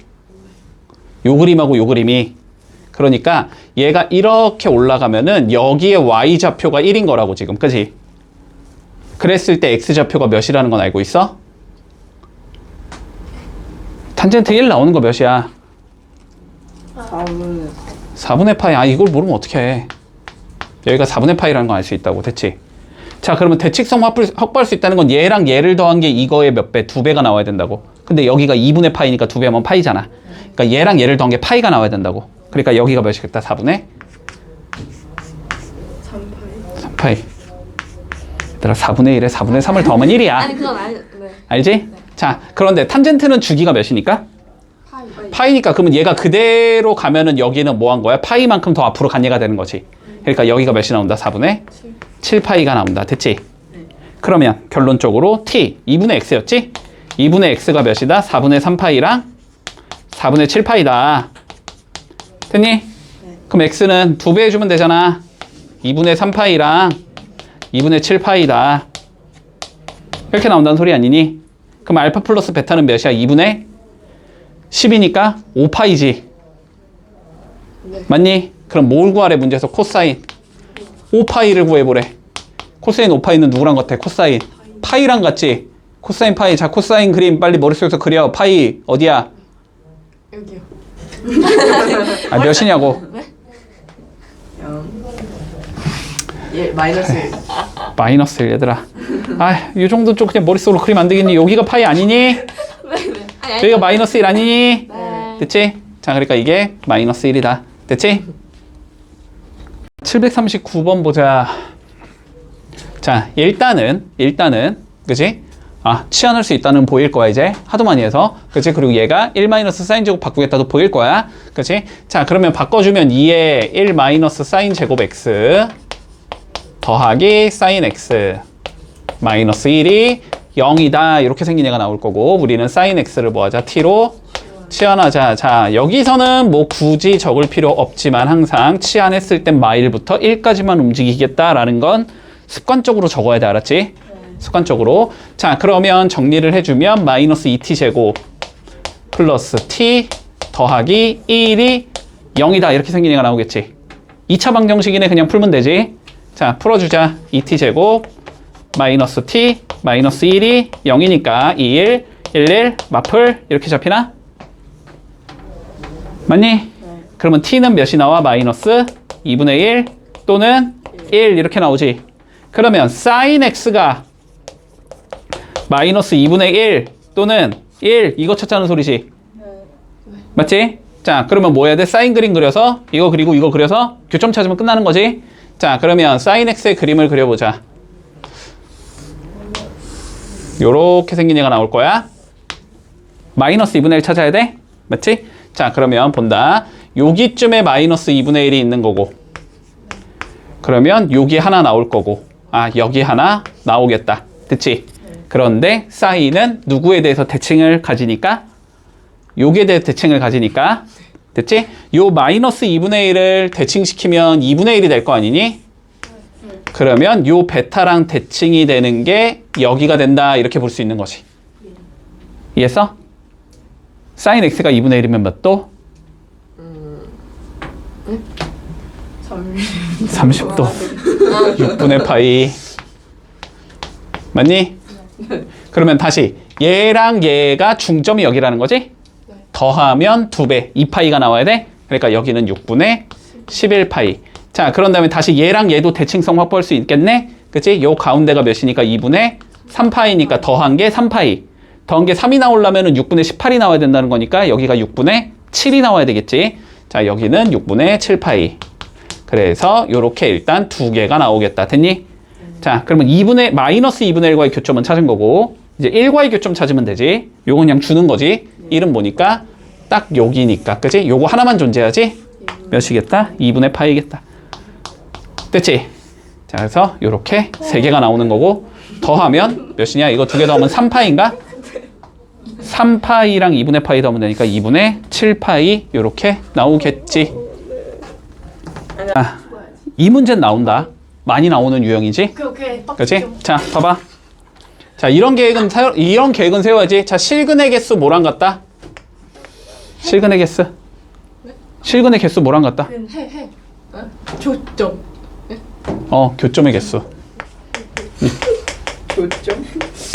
요 그림하고 요 그림이. 그러니까 얘가 이렇게 올라가면은 여기에 y좌표가 1인 거라고 지금. 그치? 그랬을 때 x좌표가 몇이라는 건 알고 있어? 탄젠트 1 나오는 거 몇이야? 4분의 파이. 이걸 모르면 어떡해. 여기가 4분의 파이라는 거 알 수 있다고. 됐지? 자, 그러면 대칭성 확보할 수 있다는 건 얘랑 얘를 더한 게 이거의 몇 배? 2배가 나와야 된다고. 근데 여기가 2분의 파이니까 2배 하면 파이잖아. 그러니까 얘랑 얘를 더한 게 파이가 나와야 된다고. 그러니까 여기가 몇이겠다? 4분의 3파이. 얘들아, 4분의 1에 4분의 3을 더하면 1이야. 아니 그건 네. 알지? 자, 그런데 탄젠트는 주기가 몇이니까? 파이니까 그러면 얘가 그대로 가면은 여기는 뭐 한 거야? 파이만큼 더 앞으로 간 얘가 되는 거지. 그러니까 여기가 몇이 나온다? 4분의 7파이가 나온다. 됐지? 그러면 결론적으로 t 2분의 x였지? 2분의 x가 몇이다? 4분의 3파이랑 4분의 7파이다. 됐니? 그럼 x는 2배 해주면 되잖아. 2분의 3파이랑 2분의 7파이다. 이렇게 나온다는 소리 아니니? 그럼 알파 플러스 베타는 몇이야? 2분의 10이니까 5파이지. 맞니? 그럼 뭘 구하래? 문제에서 코사인 5파이를 구해보래. 코사인 5파이는 누구랑 같아? 코사인 파이랑 같지? 코사인 파이. 자, 코사인 그림 빨리 머릿속에서 그려. 파이 어디야? 여기요. 아, 몇이냐고? 마이너스 1. 마이너스 1 얘들아. 아, 이 정도 좀 그냥 머릿속으로 그리면 안 되겠니? 여기가 파이 아니니? 네네. 아니, 여기가 마이너스 1 아니니? 네. 됐지? 자, 그러니까 이게 마이너스 1이다. 됐지? 739번 보자. 자, 일단은 그치? 아, 치환할 수 있다는 보일 거야 이제 하도 많이 해서. 그치? 그리고 얘가 1 마이너스 사인 제곱 바꾸겠다도 보일 거야. 그치? 자, 그러면 바꿔주면 2에 1 마이너스 사인 제곱 x 더하기 사인 x 마이너스 1이 0이다. 이렇게 생긴 얘가 나올 거고, 우리는 사인 x를 뭐 하자? t로 치환하자. 자, 여기서는 뭐 굳이 적을 필요 없지만 항상 치환했을 땐 마일부터 1까지만 움직이겠다라는 건 습관적으로 적어야 돼. 알았지? 습관적으로. 자, 그러면 정리를 해주면 마이너스 2t 제곱 플러스 t 더하기 1이 0이다. 이렇게 생긴 얘가 나오겠지. 2차 방정식이네. 그냥 풀면 되지. 자, 풀어주자. 2t 제곱 마이너스 t 마이너스 1이 0이니까 2, 1, 1, 1 마플 이렇게 잡히나? 맞니? 그러면 t는 몇이 나와? 마이너스 2분의 1 또는 1 이렇게 나오지. 그러면 sin x가 마이너스 2분의 1 또는 1 이거 찾자는 소리지. 맞지? 자, 그러면 뭐 해야 돼? 사인 그림 그려서 이거 그리고 이거 그려서 교점 찾으면 끝나는 거지. 자, 그러면 sin x의 그림을 그려보자. 요렇게 생긴 얘가 나올 거야. 마이너스 2분의 1 찾아야 돼. 맞지? 자, 그러면 본다. 여기쯤에 마이너스 2분의 1이 있는 거고, 그러면 여기 하나 나올 거고, 아, 여기 하나 나오겠다. 됐지? 그런데 사인은 누구에 대해서 대칭을 가지니까? 요게 대해서 대칭을 가지니까. 됐지? 요 마이너스 2분의 1을 대칭시키면 2분의 1이 될 거 아니니? 그러면 요 베타랑 대칭이 되는 게 여기가 된다. 이렇게 볼 수 있는 거지. 이해했어? 사인 x가 2분의 1이면 몇 도? 30도. 6분의 파이. 맞니? 그러면 다시 얘랑 얘가 중점이 여기라는 거지? 더하면 2배, 2파이가 나와야 돼? 그러니까 여기는 6분의 11파이. 자, 그런 다음에 다시 얘랑 얘도 대칭성 확보할 수 있겠네? 그치? 요 가운데가 몇이니까 2분의 3파이니까 더한 게 3파이. 더한 게 3이 나오려면 6분의 18이 나와야 된다는 거니까 여기가 6분의 7이 나와야 되겠지? 자, 여기는 6분의 7파이. 그래서 요렇게 일단 두 개가 나오겠다. 됐니? 자, 그러면 마이너스 2분의 1과의 교점은 찾은 거고, 이제 1과의 교점 찾으면 되지. 요건 그냥 주는 거지. 1은 뭐니까? 딱 여기니까. 그치? 요거 하나만 존재하지? 몇이겠다? 2분의 파이겠다. 됐지? 자, 그래서 요렇게 세 개가 나오는 거고, 더하면 몇이냐? 이거 두 개 더하면 3파이인가? 3파이랑 2분의 파이 더하면 되니까 2분의 7파이 요렇게 나오겠지. 아, 이 문제는 나온다. 많이 나오는 유형이지. 오케이. 그렇지? 자, 봐봐. 자, 이런 계획은 세워야지. 자, 실근의 개수 뭐랑 같다? 실근의 개수. 실근의 개수 뭐랑 같다? 해. 조점. 교점의 개수. 교점?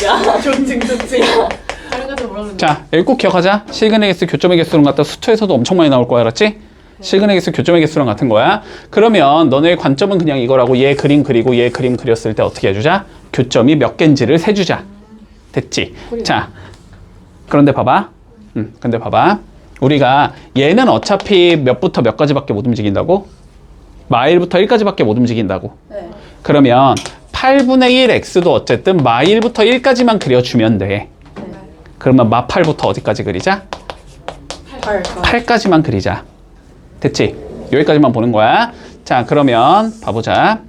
야, 조증. 다른 가지 뭐라 그러는데? 자, 여기 꼭 기억하자. 실근의 개수, 교점의 개수랑 같다. 수투에서도 엄청 많이 나올 거야, 알았지? 실근의 개수, 교점의 개수랑 같은 거야. 그러면 너네의 관점은 그냥 이거라고. 얘 그림 그리고 얘 그림 그렸을 때 어떻게 해주자? 교점이 몇 개인지를 세주자. 됐지? 자, 그런데 봐봐. 근데 봐봐. 우리가 얘는 어차피 몇부터 몇까지밖에 못 움직인다고? 마일부터 1까지밖에 못 움직인다고. 네. 그러면 8분의 1x도 어쨌든 마일부터 1까지만 그려주면 돼. 그러면 마8부터 어디까지 그리자? 8까지만 그리자. 됐지? 여기까지만 보는 거야. 자, 그러면 봐보자.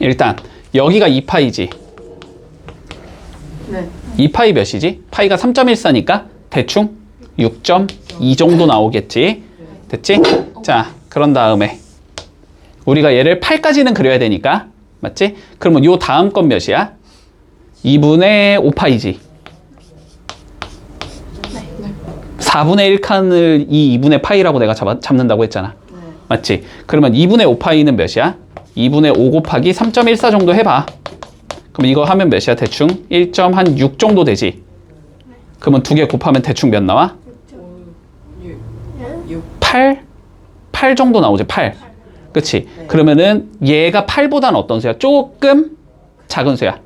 일단 여기가 2파이지. 네. 2파이 몇이지? 파이가 3.14니까 대충 6.2 정도 나오겠지. 됐지? 자, 그런 다음에 우리가 얘를 8까지는 그려야 되니까 맞지? 그러면 요 다음 건 몇이야? 2분의 5파이지. 4분의 1칸을 이 2분의 파이라고 내가 잡는다고 했잖아. 네. 맞지? 그러면 2분의 5파이는 몇이야? 2분의 5 곱하기 3.14 정도 해봐. 그럼 이거 하면 몇이야? 대충 1.6 정도 되지? 그러면 두 개 곱하면 대충 몇 나와? 8? 8 정도 나오지, 8. 그치? 네. 그러면은 얘가 8보다는 어떤 수야? 조금 작은 수야.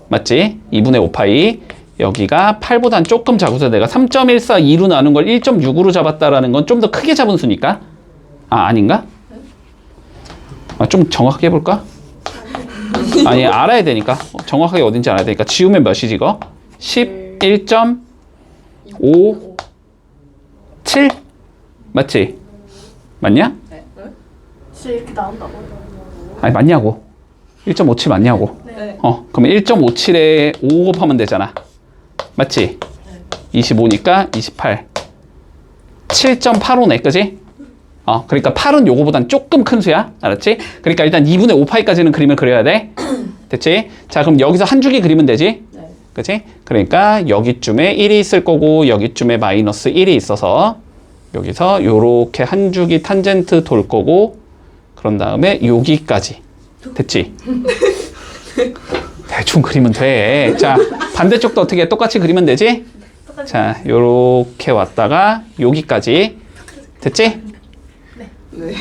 맞지? 2분의 5파이. 여기가 8보단 조금 작아서 내가 3.142로 나눈 걸 1.6으로 잡았다라는 건 좀 더 크게 잡은 수니까? 아, 아닌가? 아, 좀 정확하게 해볼까? 아니, 알아야 되니까. 정확하게 어딘지 알아야 되니까. 지우면 몇이지, 이거? 11.57? 맞지? 맞냐? 진짜 이렇게 나온다고? 아니, 맞냐고. 1.57 맞냐고. 네. 그럼 1.57에 5 곱하면 되잖아. 맞지? 25니까 28. 7.85네, 그지? 그러니까 8은 요거보단 조금 큰 수야. 알았지? 그러니까 일단 2분의 5파이까지는 그림을 그려야 돼. 됐지? 자, 그럼 여기서 한 줄기 그리면 되지? 네. 그치? 그러니까 여기쯤에 1이 있을 거고 여기쯤에 마이너스 1이 있어서 여기서 요렇게 한 줄기 탄젠트 돌 거고 그런 다음에 여기까지. 됐지? 대충 그리면 돼. 자, 반대쪽도 어떻게 똑같이 그리면 되지? 자, 요렇게 왔다가 여기까지. 됐지? 네.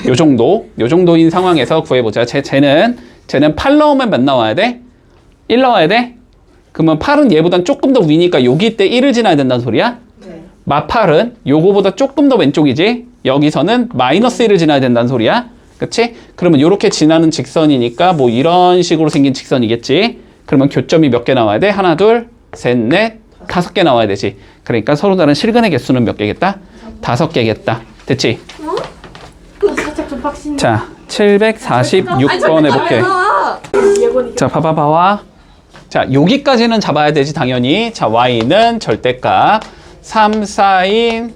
요 정도인 상황에서 구해보자. 쟤는 8 나오면 몇 나와야 돼? 1 나와야 돼? 그러면 8은 얘보단 조금 더 위니까 여기 때 1을 지나야 된다는 소리야? 네. 마8은 요거보다 조금 더 왼쪽이지? 여기서는 마이너스 1을 지나야 된다는 소리야? 그치? 그러면 요렇게 지나는 직선이니까 뭐 이런 식으로 생긴 직선이겠지? 그러면 교점이 몇 개 나와야 돼? 하나, 둘, 셋, 넷, 5개 나와야 되지. 그러니까 서로 다른 실근의 개수는 몇 개겠다? 5개겠다. 됐지? 살짝 좀 빡신. 자, 746번 해볼게. 예본이. 자, 봐봐. 자, 여기까지는 잡아야 되지, 당연히. 자, y는 절대값 3 사인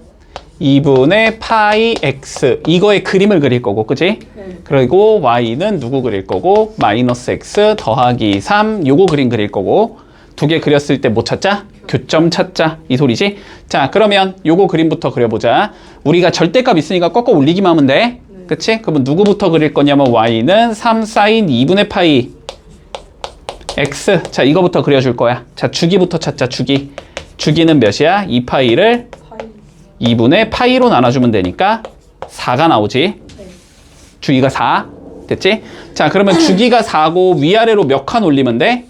2분의 파이 x. 이거의 그림을 그릴 거고, 그지? 네. 그리고 y는 누구 그릴 거고, 마이너스 x 더하기 3, 요거 그림 그릴 거고, 두 개 그렸을 때 뭐 찾자? 교점 찾자. 이 소리지? 자, 그러면 요거 그림부터 그려보자. 우리가 절대값 있으니까 꺾어 올리기만 하면 돼. 그치? 그러면 누구부터 그릴 거냐면 y는 3 사인 2분의 파이 x. 자, 이거부터 그려줄 거야. 자, 주기부터 찾자, 주기. 주기는 몇이야? 2파이를 2분의 파이로 나눠주면 되니까 4가 나오지. 네. 주기가 4. 됐지? 자, 그러면 주기가 4고 위아래로 몇 칸 올리면 돼?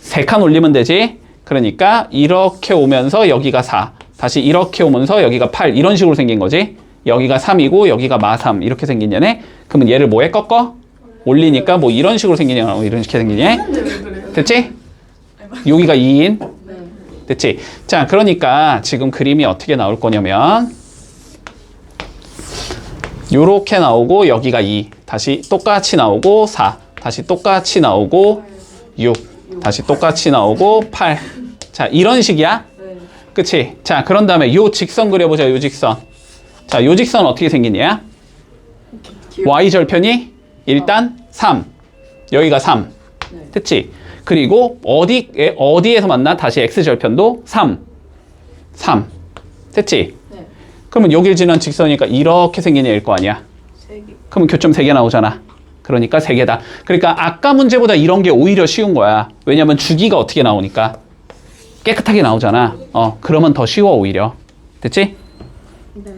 3칸 올리면 되지? 그러니까 이렇게 오면서 여기가 4. 다시 이렇게 오면서 여기가 8. 이런 식으로 생긴 거지? 여기가 3이고 여기가 마3. 이렇게 생긴 얘네? 그러면 얘를 뭐에 꺾어? 올리니까 뭐 이런 식으로 생긴 얘, 이런 식으로 생긴 얘? 됐지? 여기가 2인. 네. 됐지? 자, 그러니까 지금 그림이 어떻게 나올 거냐면 요렇게 나오고 여기가 2. 다시 똑같이 나오고 4. 다시 똑같이 나오고 6. 다시 똑같이 나오고 8. 자, 이런 식이야. 네. 그치? 자, 그런 다음에 요 직선 그려보자, 요 직선. 자, 요 직선 어떻게 생기냐? y절편이 일단 3. 여기가 3. 네. 됐지? 그리고 어디에서 만나? 다시 x절편도 3. 3. 됐지? 네. 그러면 여길 지난 직선이니까 이렇게 생긴 애일 거 아니야? 3개. 그러면 교점 3개 나오잖아. 그러니까 3개다. 그러니까 아까 문제보다 이런 게 오히려 쉬운 거야. 왜냐면 주기가 어떻게 나오니까 깨끗하게 나오잖아. 그러면 더 쉬워 오히려. 됐지? 네.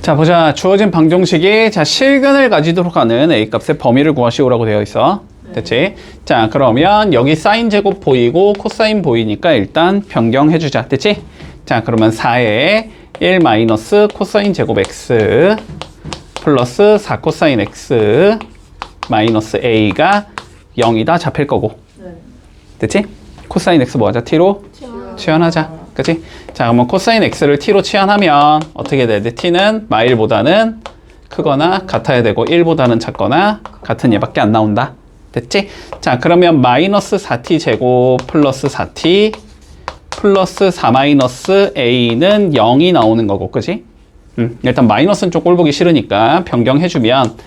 자, 보자. 주어진 방정식이 자 실근을 가지도록 하는 a값의 범위를 구하시오라고 되어 있어. 됐지? 자, 그러면 여기 사인 제곱 보이고 코사인 보이니까 일단 변경해주자. 됐지? 자, 그러면 4에 1 마이너스 코사인 제곱 x 플러스 4 코사인 x 마이너스 a가 0이다 잡힐 거고. 네. 됐지? 코사인 x 뭐 하자? t로? 치워. 치환하자. 그치? 자, 그러면 코사인 x를 t로 치환하면 어떻게 돼? t는 마일보다는 크거나 같아야 되고 1보다는 작거나 같은 얘밖에 안 나온다. 됐지? 자, 그러면 마이너스 4t 제곱 플러스 4t 플러스 4 마이너스 a는 0이 나오는 거고, 그치? 일단 마이너스는 좀 꼴보기 싫으니까 변경해주면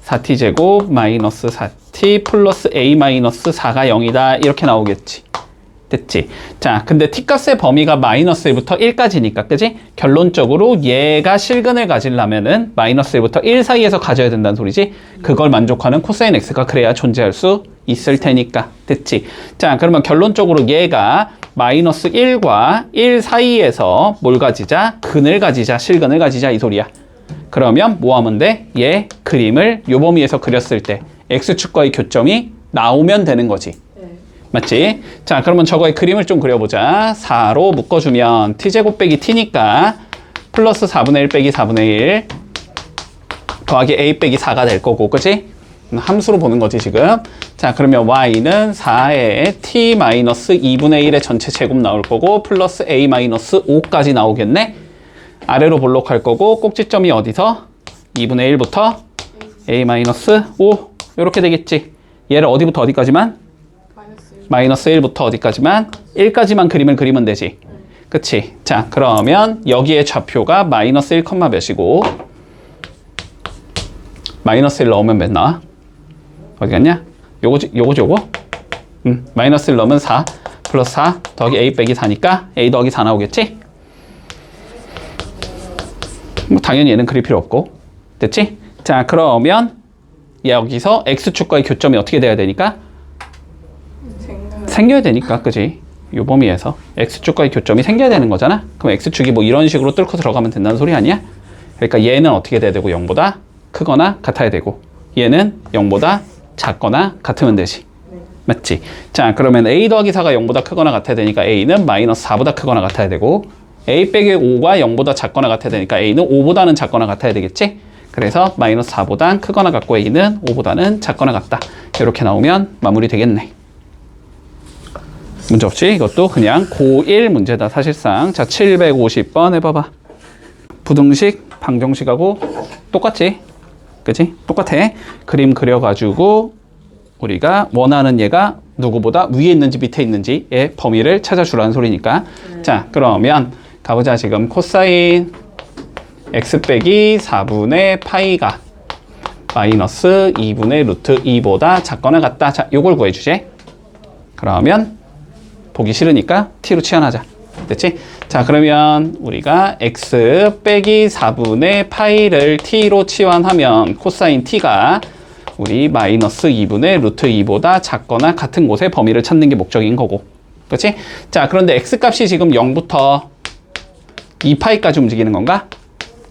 4t 제곱 마이너스 4t 플러스 a 마이너스 4가 0이다 이렇게 나오겠지. 됐지? 자, 근데 t값의 범위가 마이너스 1부터 1까지니까, 그지? 결론적으로 얘가 실근을 가지려면은 마이너스 1부터 1 사이에서 가져야 된다는 소리지? 그걸 만족하는 코사인 x가 그래야 존재할 수 있을 테니까. 됐지? 자, 그러면 결론적으로 얘가 마이너스 1과 1 사이에서 뭘 가지자? 근을 가지자, 실근을 가지자 이 소리야. 그러면 뭐 하면 돼? 얘 그림을 요 범위에서 그렸을 때 x축과의 교점이 나오면 되는 거지. 맞지? 자, 그러면 저거의 그림을 좀 그려보자. 4로 묶어주면 t제곱 빼기 t니까 플러스 4분의 1 빼기 4분의 1 더하기 a 빼기 4가 될 거고, 그치? 함수로 보는 거지 지금. 자, 그러면 y는 4에 t 마이너스 2분의 1의 전체 제곱 나올 거고 플러스 a 마이너스 5까지 나오겠네? 아래로 볼록할 거고 꼭지점이 어디서? 2분의 1부터 a 마이너스 5 이렇게 되겠지. 얘를 어디부터 어디까지만? 마이너스 1부터 어디까지만? 1까지만 그림을 그리면 되지. 그치? 자, 그러면 여기에 좌표가 마이너스 1, 몇이고 마이너스 1 넣으면 몇 나와? 어디 갔냐? 요거지, 요거? 마이너스 1 넣으면 4 플러스 4 더하기 a 빼기 4니까 a 더하기 4 나오겠지? 뭐 당연히 얘는 그릴 필요 없고. 됐지? 자, 그러면 여기서 x축과의 교점이 어떻게 돼야 되니까? 생겨야 되니까, 그지? 요 범위에서 x축과의 교점이 생겨야 되는 거잖아? 그럼 x축이 뭐 이런 식으로 뚫고 들어가면 된다는 소리 아니야? 그러니까 얘는 어떻게 돼야 되고 0보다 크거나 같아야 되고 얘는 0보다 작거나 같으면 되지. 맞지? 자, 그러면 a 더하기 4가 0보다 크거나 같아야 되니까 a는 마이너스 4보다 크거나 같아야 되고 a 빼기 5가 0보다 작거나 같아야 되니까 a는 5보다는 작거나 같아야 되겠지? 그래서 마이너스 4보다 크거나 같고 a는 5보다는 작거나 같다. 이렇게 나오면 마무리 되겠네. 문제 없지? 이것도 그냥 고1 문제다 사실상. 자, 750번 해봐봐. 부등식, 방정식하고 똑같지? 그치? 똑같아. 그림 그려가지고 우리가 원하는 얘가 누구보다 위에 있는지 밑에 있는지의 범위를 찾아주라는 소리니까. 자, 그러면 가보자. 지금 코사인 x 빼기 4분의 파이가 마이너스 2분의 루트 2보다 작거나 같다. 자, 요걸 구해주지. 그러면 보기 싫으니까 t로 치환하자. 됐지? 자, 그러면 우리가 x 빼기 4분의 파이를 t로 치환하면 코사인 t가 우리 마이너스 2분의 루트 2보다 작거나 같은 곳의 범위를 찾는 게 목적인 거고. 그렇지? 자, 그런데 x값이 지금 0부터 2파이까지 움직이는 건가?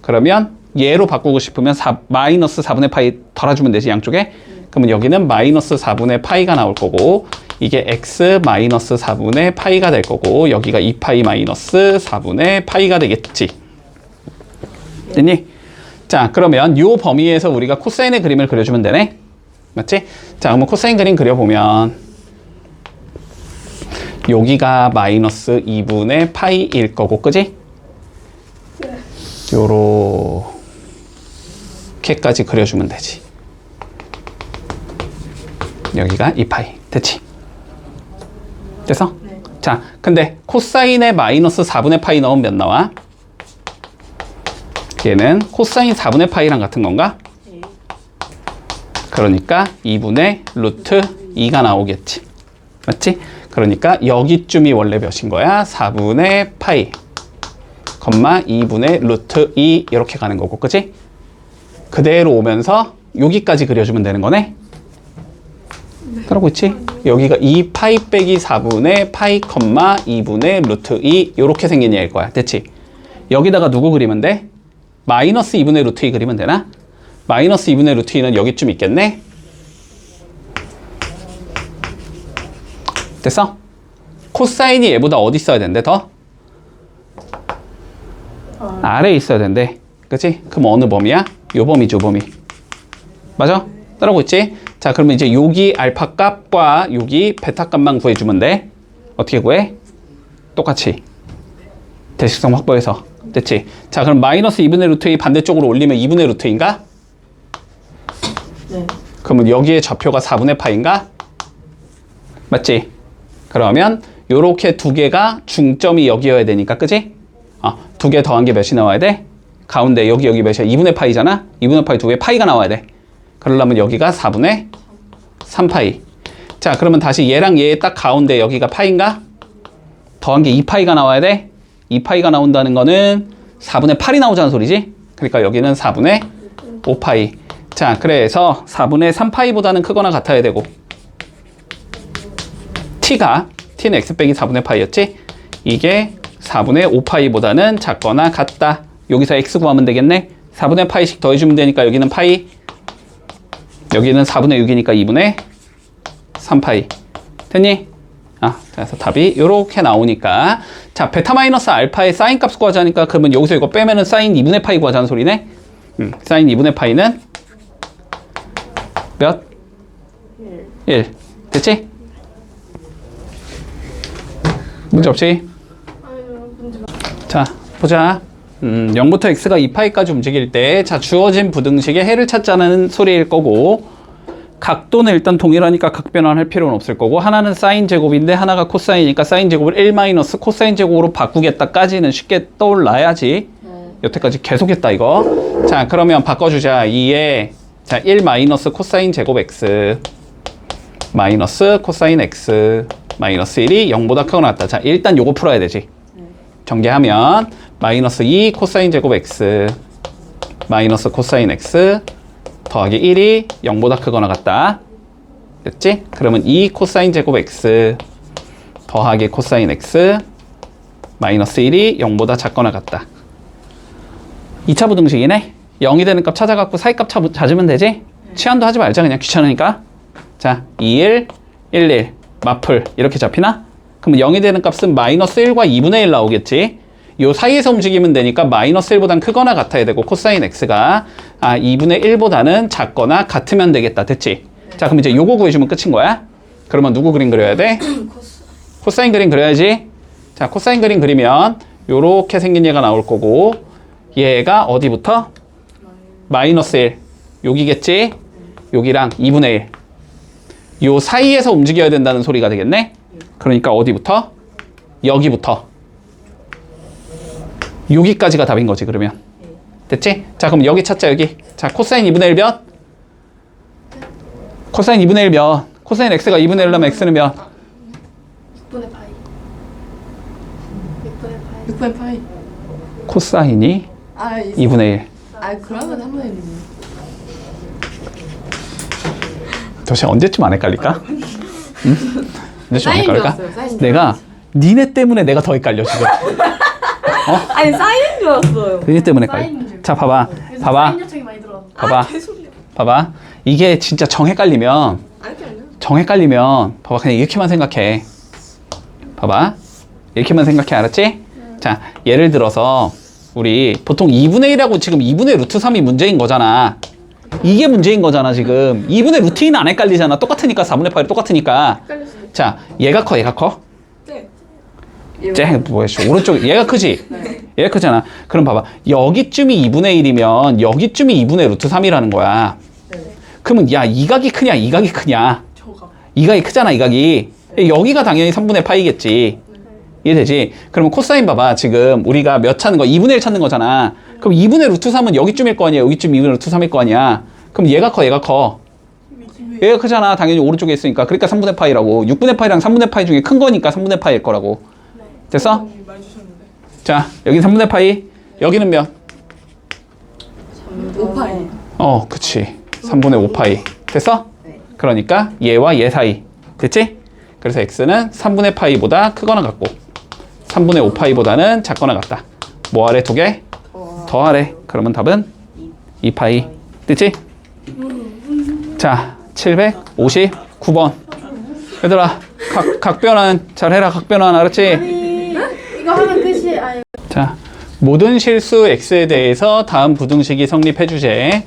그러면 얘로 바꾸고 싶으면 마이너스 4분의 파이 덜어주면 되지, 양쪽에. 그러면 여기는 마이너스 4분의 파이가 나올 거고 이게 x 마이너스 4분의 파이가 될 거고 여기가 2파이 마이너스 4분의 파이가 되겠지. 됐니? 자, 그러면 요 범위에서 우리가 코사인의 그림을 그려주면 되네. 맞지? 자, 그러면 코사인 그림 그려보면 여기가 마이너스 2분의 파이일 거고, 그지? 요렇게까지 그려주면 되지. 여기가 2파이. 됐지? 됐어? 네. 자, 근데 코사인에 마이너스 4분의 파이 넣으면 몇 나와? 얘는 코사인 4분의 파이랑 같은 건가? 네. 그러니까 2분의 루트 2가 나오겠지. 맞지? 그러니까 여기쯤이 원래 몇인 거야? 4분의 파이, 2분의 루트 2 이렇게 가는 거고, 그치? 그대로 오면서 여기까지 그려주면 되는 거네? 그러고 있지? 여기가 2파이 빼기 4분의 파이, 2분의 루트 2 이렇게 생긴 얘일 거야. 됐지? 여기다가 누구 그리면 돼? 마이너스 2분의 루트 2 그리면 되나? 마이너스 2분의 루트 2는 여기쯤 있겠네? 됐어? 코사인이 얘보다 어디 있어야 된대? 더? 아래에 있어야 된대. 그치? 그럼 어느 범위야? 요 범위죠, 범위. 맞아? 따라오고 있지? 자, 그러면 이제 여기 알파 값과 여기 베타 값만 구해주면 돼. 어떻게 구해? 똑같이 대식성 확보해서 됐지? 자, 그럼 마이너스 2분의 루트 2 반대쪽으로 올리면 2분의 루트 2인가? 네. 그러면 여기에 좌표가 4분의 파인가? 맞지? 그러면 요렇게 두 개가 중점이 여기여야 되니까, 그지? 두 개 더한 게 몇이 나와야 돼? 가운데 여기 몇이야? 2분의 파이잖아? 2분의 파이 두 개 파이가 나와야 돼. 그러려면 여기가 4분의 3파이. 자, 그러면 다시 얘랑 얘 딱 가운데 여기가 파인가? 더한 게 2파이가 나와야 돼? 2파이가 나온다는 거는 4분의 8이 나오자는 소리지? 그러니까 여기는 4분의 5파이. 자, 그래서 4분의 3파이보다는 크거나 같아야 되고, t는 x 빼기 4분의 파이였지? 이게 4분의 5파이보다는 작거나 같다. 여기서 x 구하면 되겠네? 4분의 파이씩 더해주면 되니까 여기는 파이, 여기는 4분의 6이니까 2분의 3파이. 됐니? 그래서 답이 이렇게 나오니까, 자, 베타 마이너스 알파의 사인 값 구하자니까, 그러면 여기서 이거 빼면은 사인 2분의 파이 구하자는 소리네? 사인 2분의 파이는 몇? 1. 됐지? 문제 없지? 자, 보자. 0부터 x가 2파이까지 움직일 때, 자, 주어진 부등식의 해를 찾자는 소리일 거고, 각도는 일단 동일하니까 각변환할 필요는 없을 거고, 하나는 사인 제곱인데 하나가 코사인이니까 사인 제곱을 1 마이너스 코사인 제곱으로 바꾸겠다까지는 쉽게 떠올라야지. 여태까지 계속했다 이거. 자, 그러면 바꿔주자. 2에 자, 1 마이너스 코사인 제곱 x 마이너스 코사인 x 마이너스 1이 0보다 크거나 같다. 자, 일단 요거 풀어야 되지. 전개하면 마이너스 2 코사인 제곱 x 마이너스 코사인 x 더하기 1이 0보다 크거나 같다. 됐지? 그러면 2 코사인 제곱 x 더하기 코사인 x 마이너스 1이 0보다 작거나 같다. 2차 부등식이네. 0이 되는 값 찾아갖고 사이값 찾으면 되지? 치환도 하지 말자. 그냥 귀찮으니까. 자, 2, 1, 1, 1 마플 이렇게 잡히나? 그러면 0이 되는 값은 마이너스 1과 2분의 1 나오겠지? 요 사이에서 움직이면 되니까 마이너스 1보단 크거나 같아야 되고, 코사인 x가 2분의 1보다는 작거나 같으면 되겠다. 됐지? 자, 그럼 이제 요거 구해주면 끝인 거야. 그러면 누구 그림 그려야 돼? 코사인 그림 그려야지. 자, 코사인 그림 그리면 요렇게 생긴 얘가 나올 거고, 얘가 어디부터? 마이너스 1 여기겠지? 여기랑 2분의 1 요 사이에서 움직여야 된다는 소리가 되겠네? 그러니까 어디부터? 여기부터 여기까지가 답인 거지. 그러면 됐지? 자, 그럼 여기 찾자. 여기. 자, 코사인 2분의 1 몇? 코사인 2분의 1 몇? 코사인 x가 2분의 1라면 x는 몇? 6분의 파이. 6분의 파이. 코사인이 2분의 1. 그러면 3분의 1이네. 도대체 언제쯤 안 헷갈릴까? 응? 언제쯤 안 헷갈릴까? 사인 좋았어요. 내가 니네 때문에 내가 더 헷갈려 지금. 아니 사인인 줄 알았어요. 니네 때문에 헷갈려. 자, 봐봐. 봐봐. 사인 요청이 많이 들어왔어. 봐봐. 봐봐. 이게 진짜 정 헷갈리면 봐봐. 그냥 이렇게만 생각해. 봐봐. 이렇게만 생각해. 알았지? 자, 예를 들어서 우리 보통 2분의 1하고 지금 2분의 루트 3이 문제인 거잖아. 이게 문제인 거잖아. 지금 2분의 루트 2는 안 헷갈리잖아. 똑같으니까 4분의 8이 똑같으니까. 자, 얘가 커? 얘가 커? 뭐야, 오른쪽 얘가 크지? 얘가 크잖아. 그럼 봐봐. 여기쯤이 2분의 1이면 여기쯤이 2분의 루트 3이라는 거야. 그러면 야, 이 각이 크냐 이 각이 크냐? 이 각이 크잖아. 이 각이. 여기가 당연히 3분의 파이겠지. 이해되지? 그러면 코사인 봐봐. 지금 우리가 몇 찾는 거? 2분의 1 찾는 거잖아. 그럼 2분의 루트 3은 여기쯤일 거 아니야. 여기쯤 2분의 루트 3일 거 아니야. 그럼 얘가 커? 얘가 커? 얘가 크잖아. 당연히 오른쪽에 있으니까. 그러니까 3분의 파이라고. 6분의 파이랑 3분의 파이 중에 큰 거니까 3분의 파이일 거라고. 됐어? 자, 여기 3분의 파이. 여기는 몇? 5파이. 그치. 3분의 5파이. 됐어? 그러니까 얘와 얘 사이. 됐지? 그래서 x는 3분의 파이보다 크거나 같고 3분의 5파이보다는 작거나 같다. 뭐 하래? 두 개? 더 하래. 그러면 답은 2파이. 됐지? 자, 759번. 얘들아, 각변환 잘해라. 각변환 알았지? 이거 하면 끝이 자, 모든 실수 x에 대해서 다음 부등식이 성립해 주제.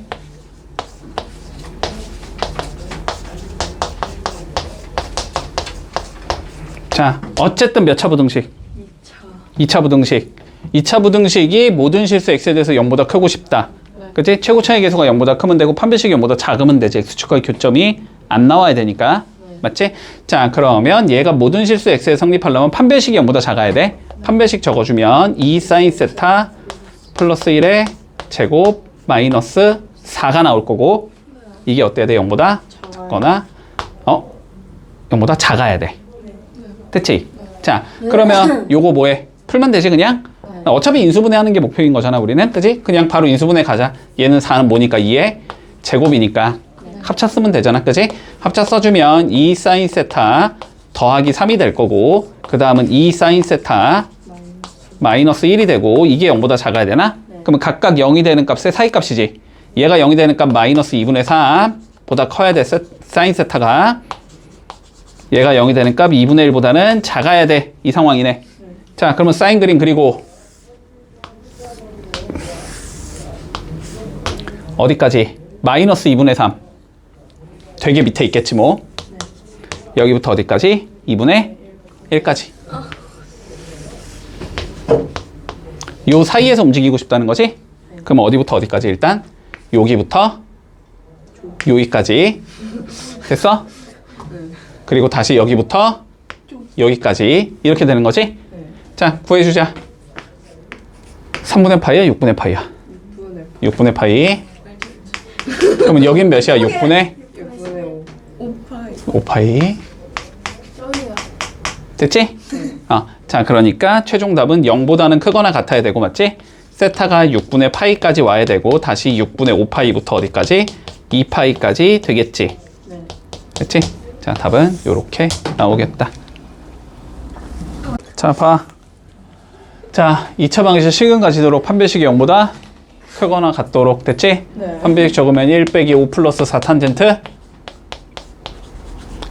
자, 어쨌든 몇 차 부등식? 2차 부등식. 2차 부등식이 모든 실수 x에 대해서 0보다 크고 싶다. 그치? 최고 차이 계수가 0보다 크면 되고 판별식이 0보다 작으면 되지. x축과의 교점이 안 나와야 되니까. 맞지? 자, 그러면 얘가 모든 실수 x에 성립하려면 판별식이 0보다 작아야 돼. 판별식 적어주면 2 사인 세타 플러스 1의 제곱 마이너스 4가 나올 거고, 이게 어때야 돼? 0보다 작거나 0보다 작아야 돼. 됐지? 자, 그러면 요거 뭐해? 풀면 되지 그냥? 어차피 인수분해하는 게 목표인 거잖아 우리는. 그치? 그냥 바로 인수분해 가자. 얘는 4는 뭐니까 2의 제곱이니까 합차 쓰면 되잖아. 그치? 합차 써주면 2 사인 세타 더하기 3이 될 거고, 그 다음은 2 사인 세타 마이너스 1이 되고, 이게 0보다 작아야 되나? 그러면 각각 0이 되는 값의 사이값이지. 얘가 0이 되는 값 마이너스 2분의 3 보다 커야 돼. 사인 세타가. 얘가 0이 되는 값 2분의 1보다는 작아야 돼. 이 상황이네. 자, 그러면 사인 그림 그리고 어디까지? 마이너스 2분의 3. 되게 밑에 있겠지 뭐. 여기부터 어디까지? 2분의 1까지. 요 사이에서 움직이고 싶다는 거지? 그럼 어디부터 어디까지 일단? 여기부터 여기까지. 됐어? 그리고 다시 여기부터 여기까지. 이렇게 되는 거지? 자, 구해주자. 3분의 파이야? 6분의 파이야? 6분의 파이. 그러면 여긴 몇이야? 6분의 5파이. 됐지? 자, 그러니까 최종 답은 0보다는 크거나 같아야 되고, 맞지? 세타가 6분의 파이까지 와야 되고, 다시 6분의 5파이부터 어디까지? 2파이까지 되겠지? 됐지? 자, 답은 요렇게 나오겠다. 자, 봐. 자, 2차 방정식 식은 가지도록 판별식이 0보다 크거나 같도록. 됐지? 판별식 적으면 1 빼기 5 플러스 4 탄젠트.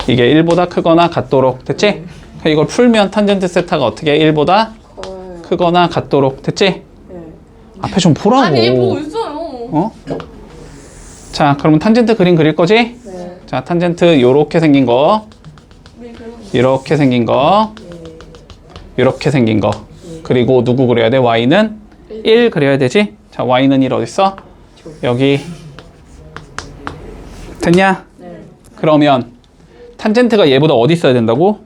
이게 1보다 크거나 같도록. 됐지? 이걸 풀면 탄젠트 세타가 어떻게 1보다 크거나 같도록. 됐지? 앞에 좀 보라고. 아니 보고 있어요. 어? 자, 그러면 탄젠트 그림 그릴 거지? 자, 탄젠트 요렇게 생긴 거, 이렇게 생긴 거, 이렇게 생긴 거. 그리고 누구 그려야 돼? y는 1 그려야 되지? 자, y는 1 어딨어? 여기. 됐냐? 그러면 탄젠트가 얘보다 어디 있어야 된다고?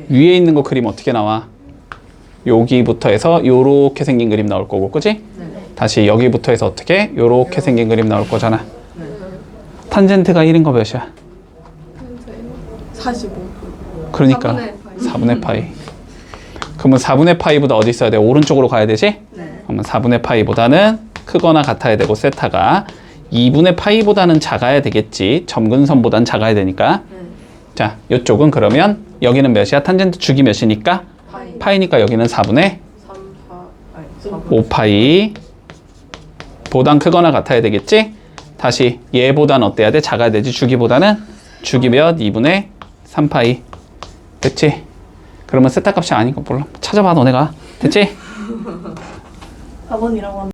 위에 있는 거 그림 어떻게 나와? 여기부터 해서 요렇게 생긴 그림 나올 거고, 그치? 다시 여기부터 해서 어떻게? 요렇게 생긴 그림 나올 거잖아. 탄젠트가 1인 거 몇이야? 45. 그러니까 4분의 파이. 그러면 4분의 파이보다 어디 있어야 돼? 오른쪽으로 가야 되지? 그러면 4분의 파이보다는 크거나 같아야 되고, 세타가 2분의 파이보다는 작아야 되겠지. 점근선보다는 작아야 되니까. 자, 이쪽은 그러면 여기는 몇이야? 탄젠트 주기 몇이니까? 파이니까 여기는 4분의 5파이 보단 크거나 같아야 되겠지? 다시 얘보단 어때야 돼? 작아야 되지. 주기보다는 주기 몇? 2분의 3파이. 됐지? 그러면 세타 값이 아닌 거 몰라. 찾아봐 너네가. 됐지? 4번이라고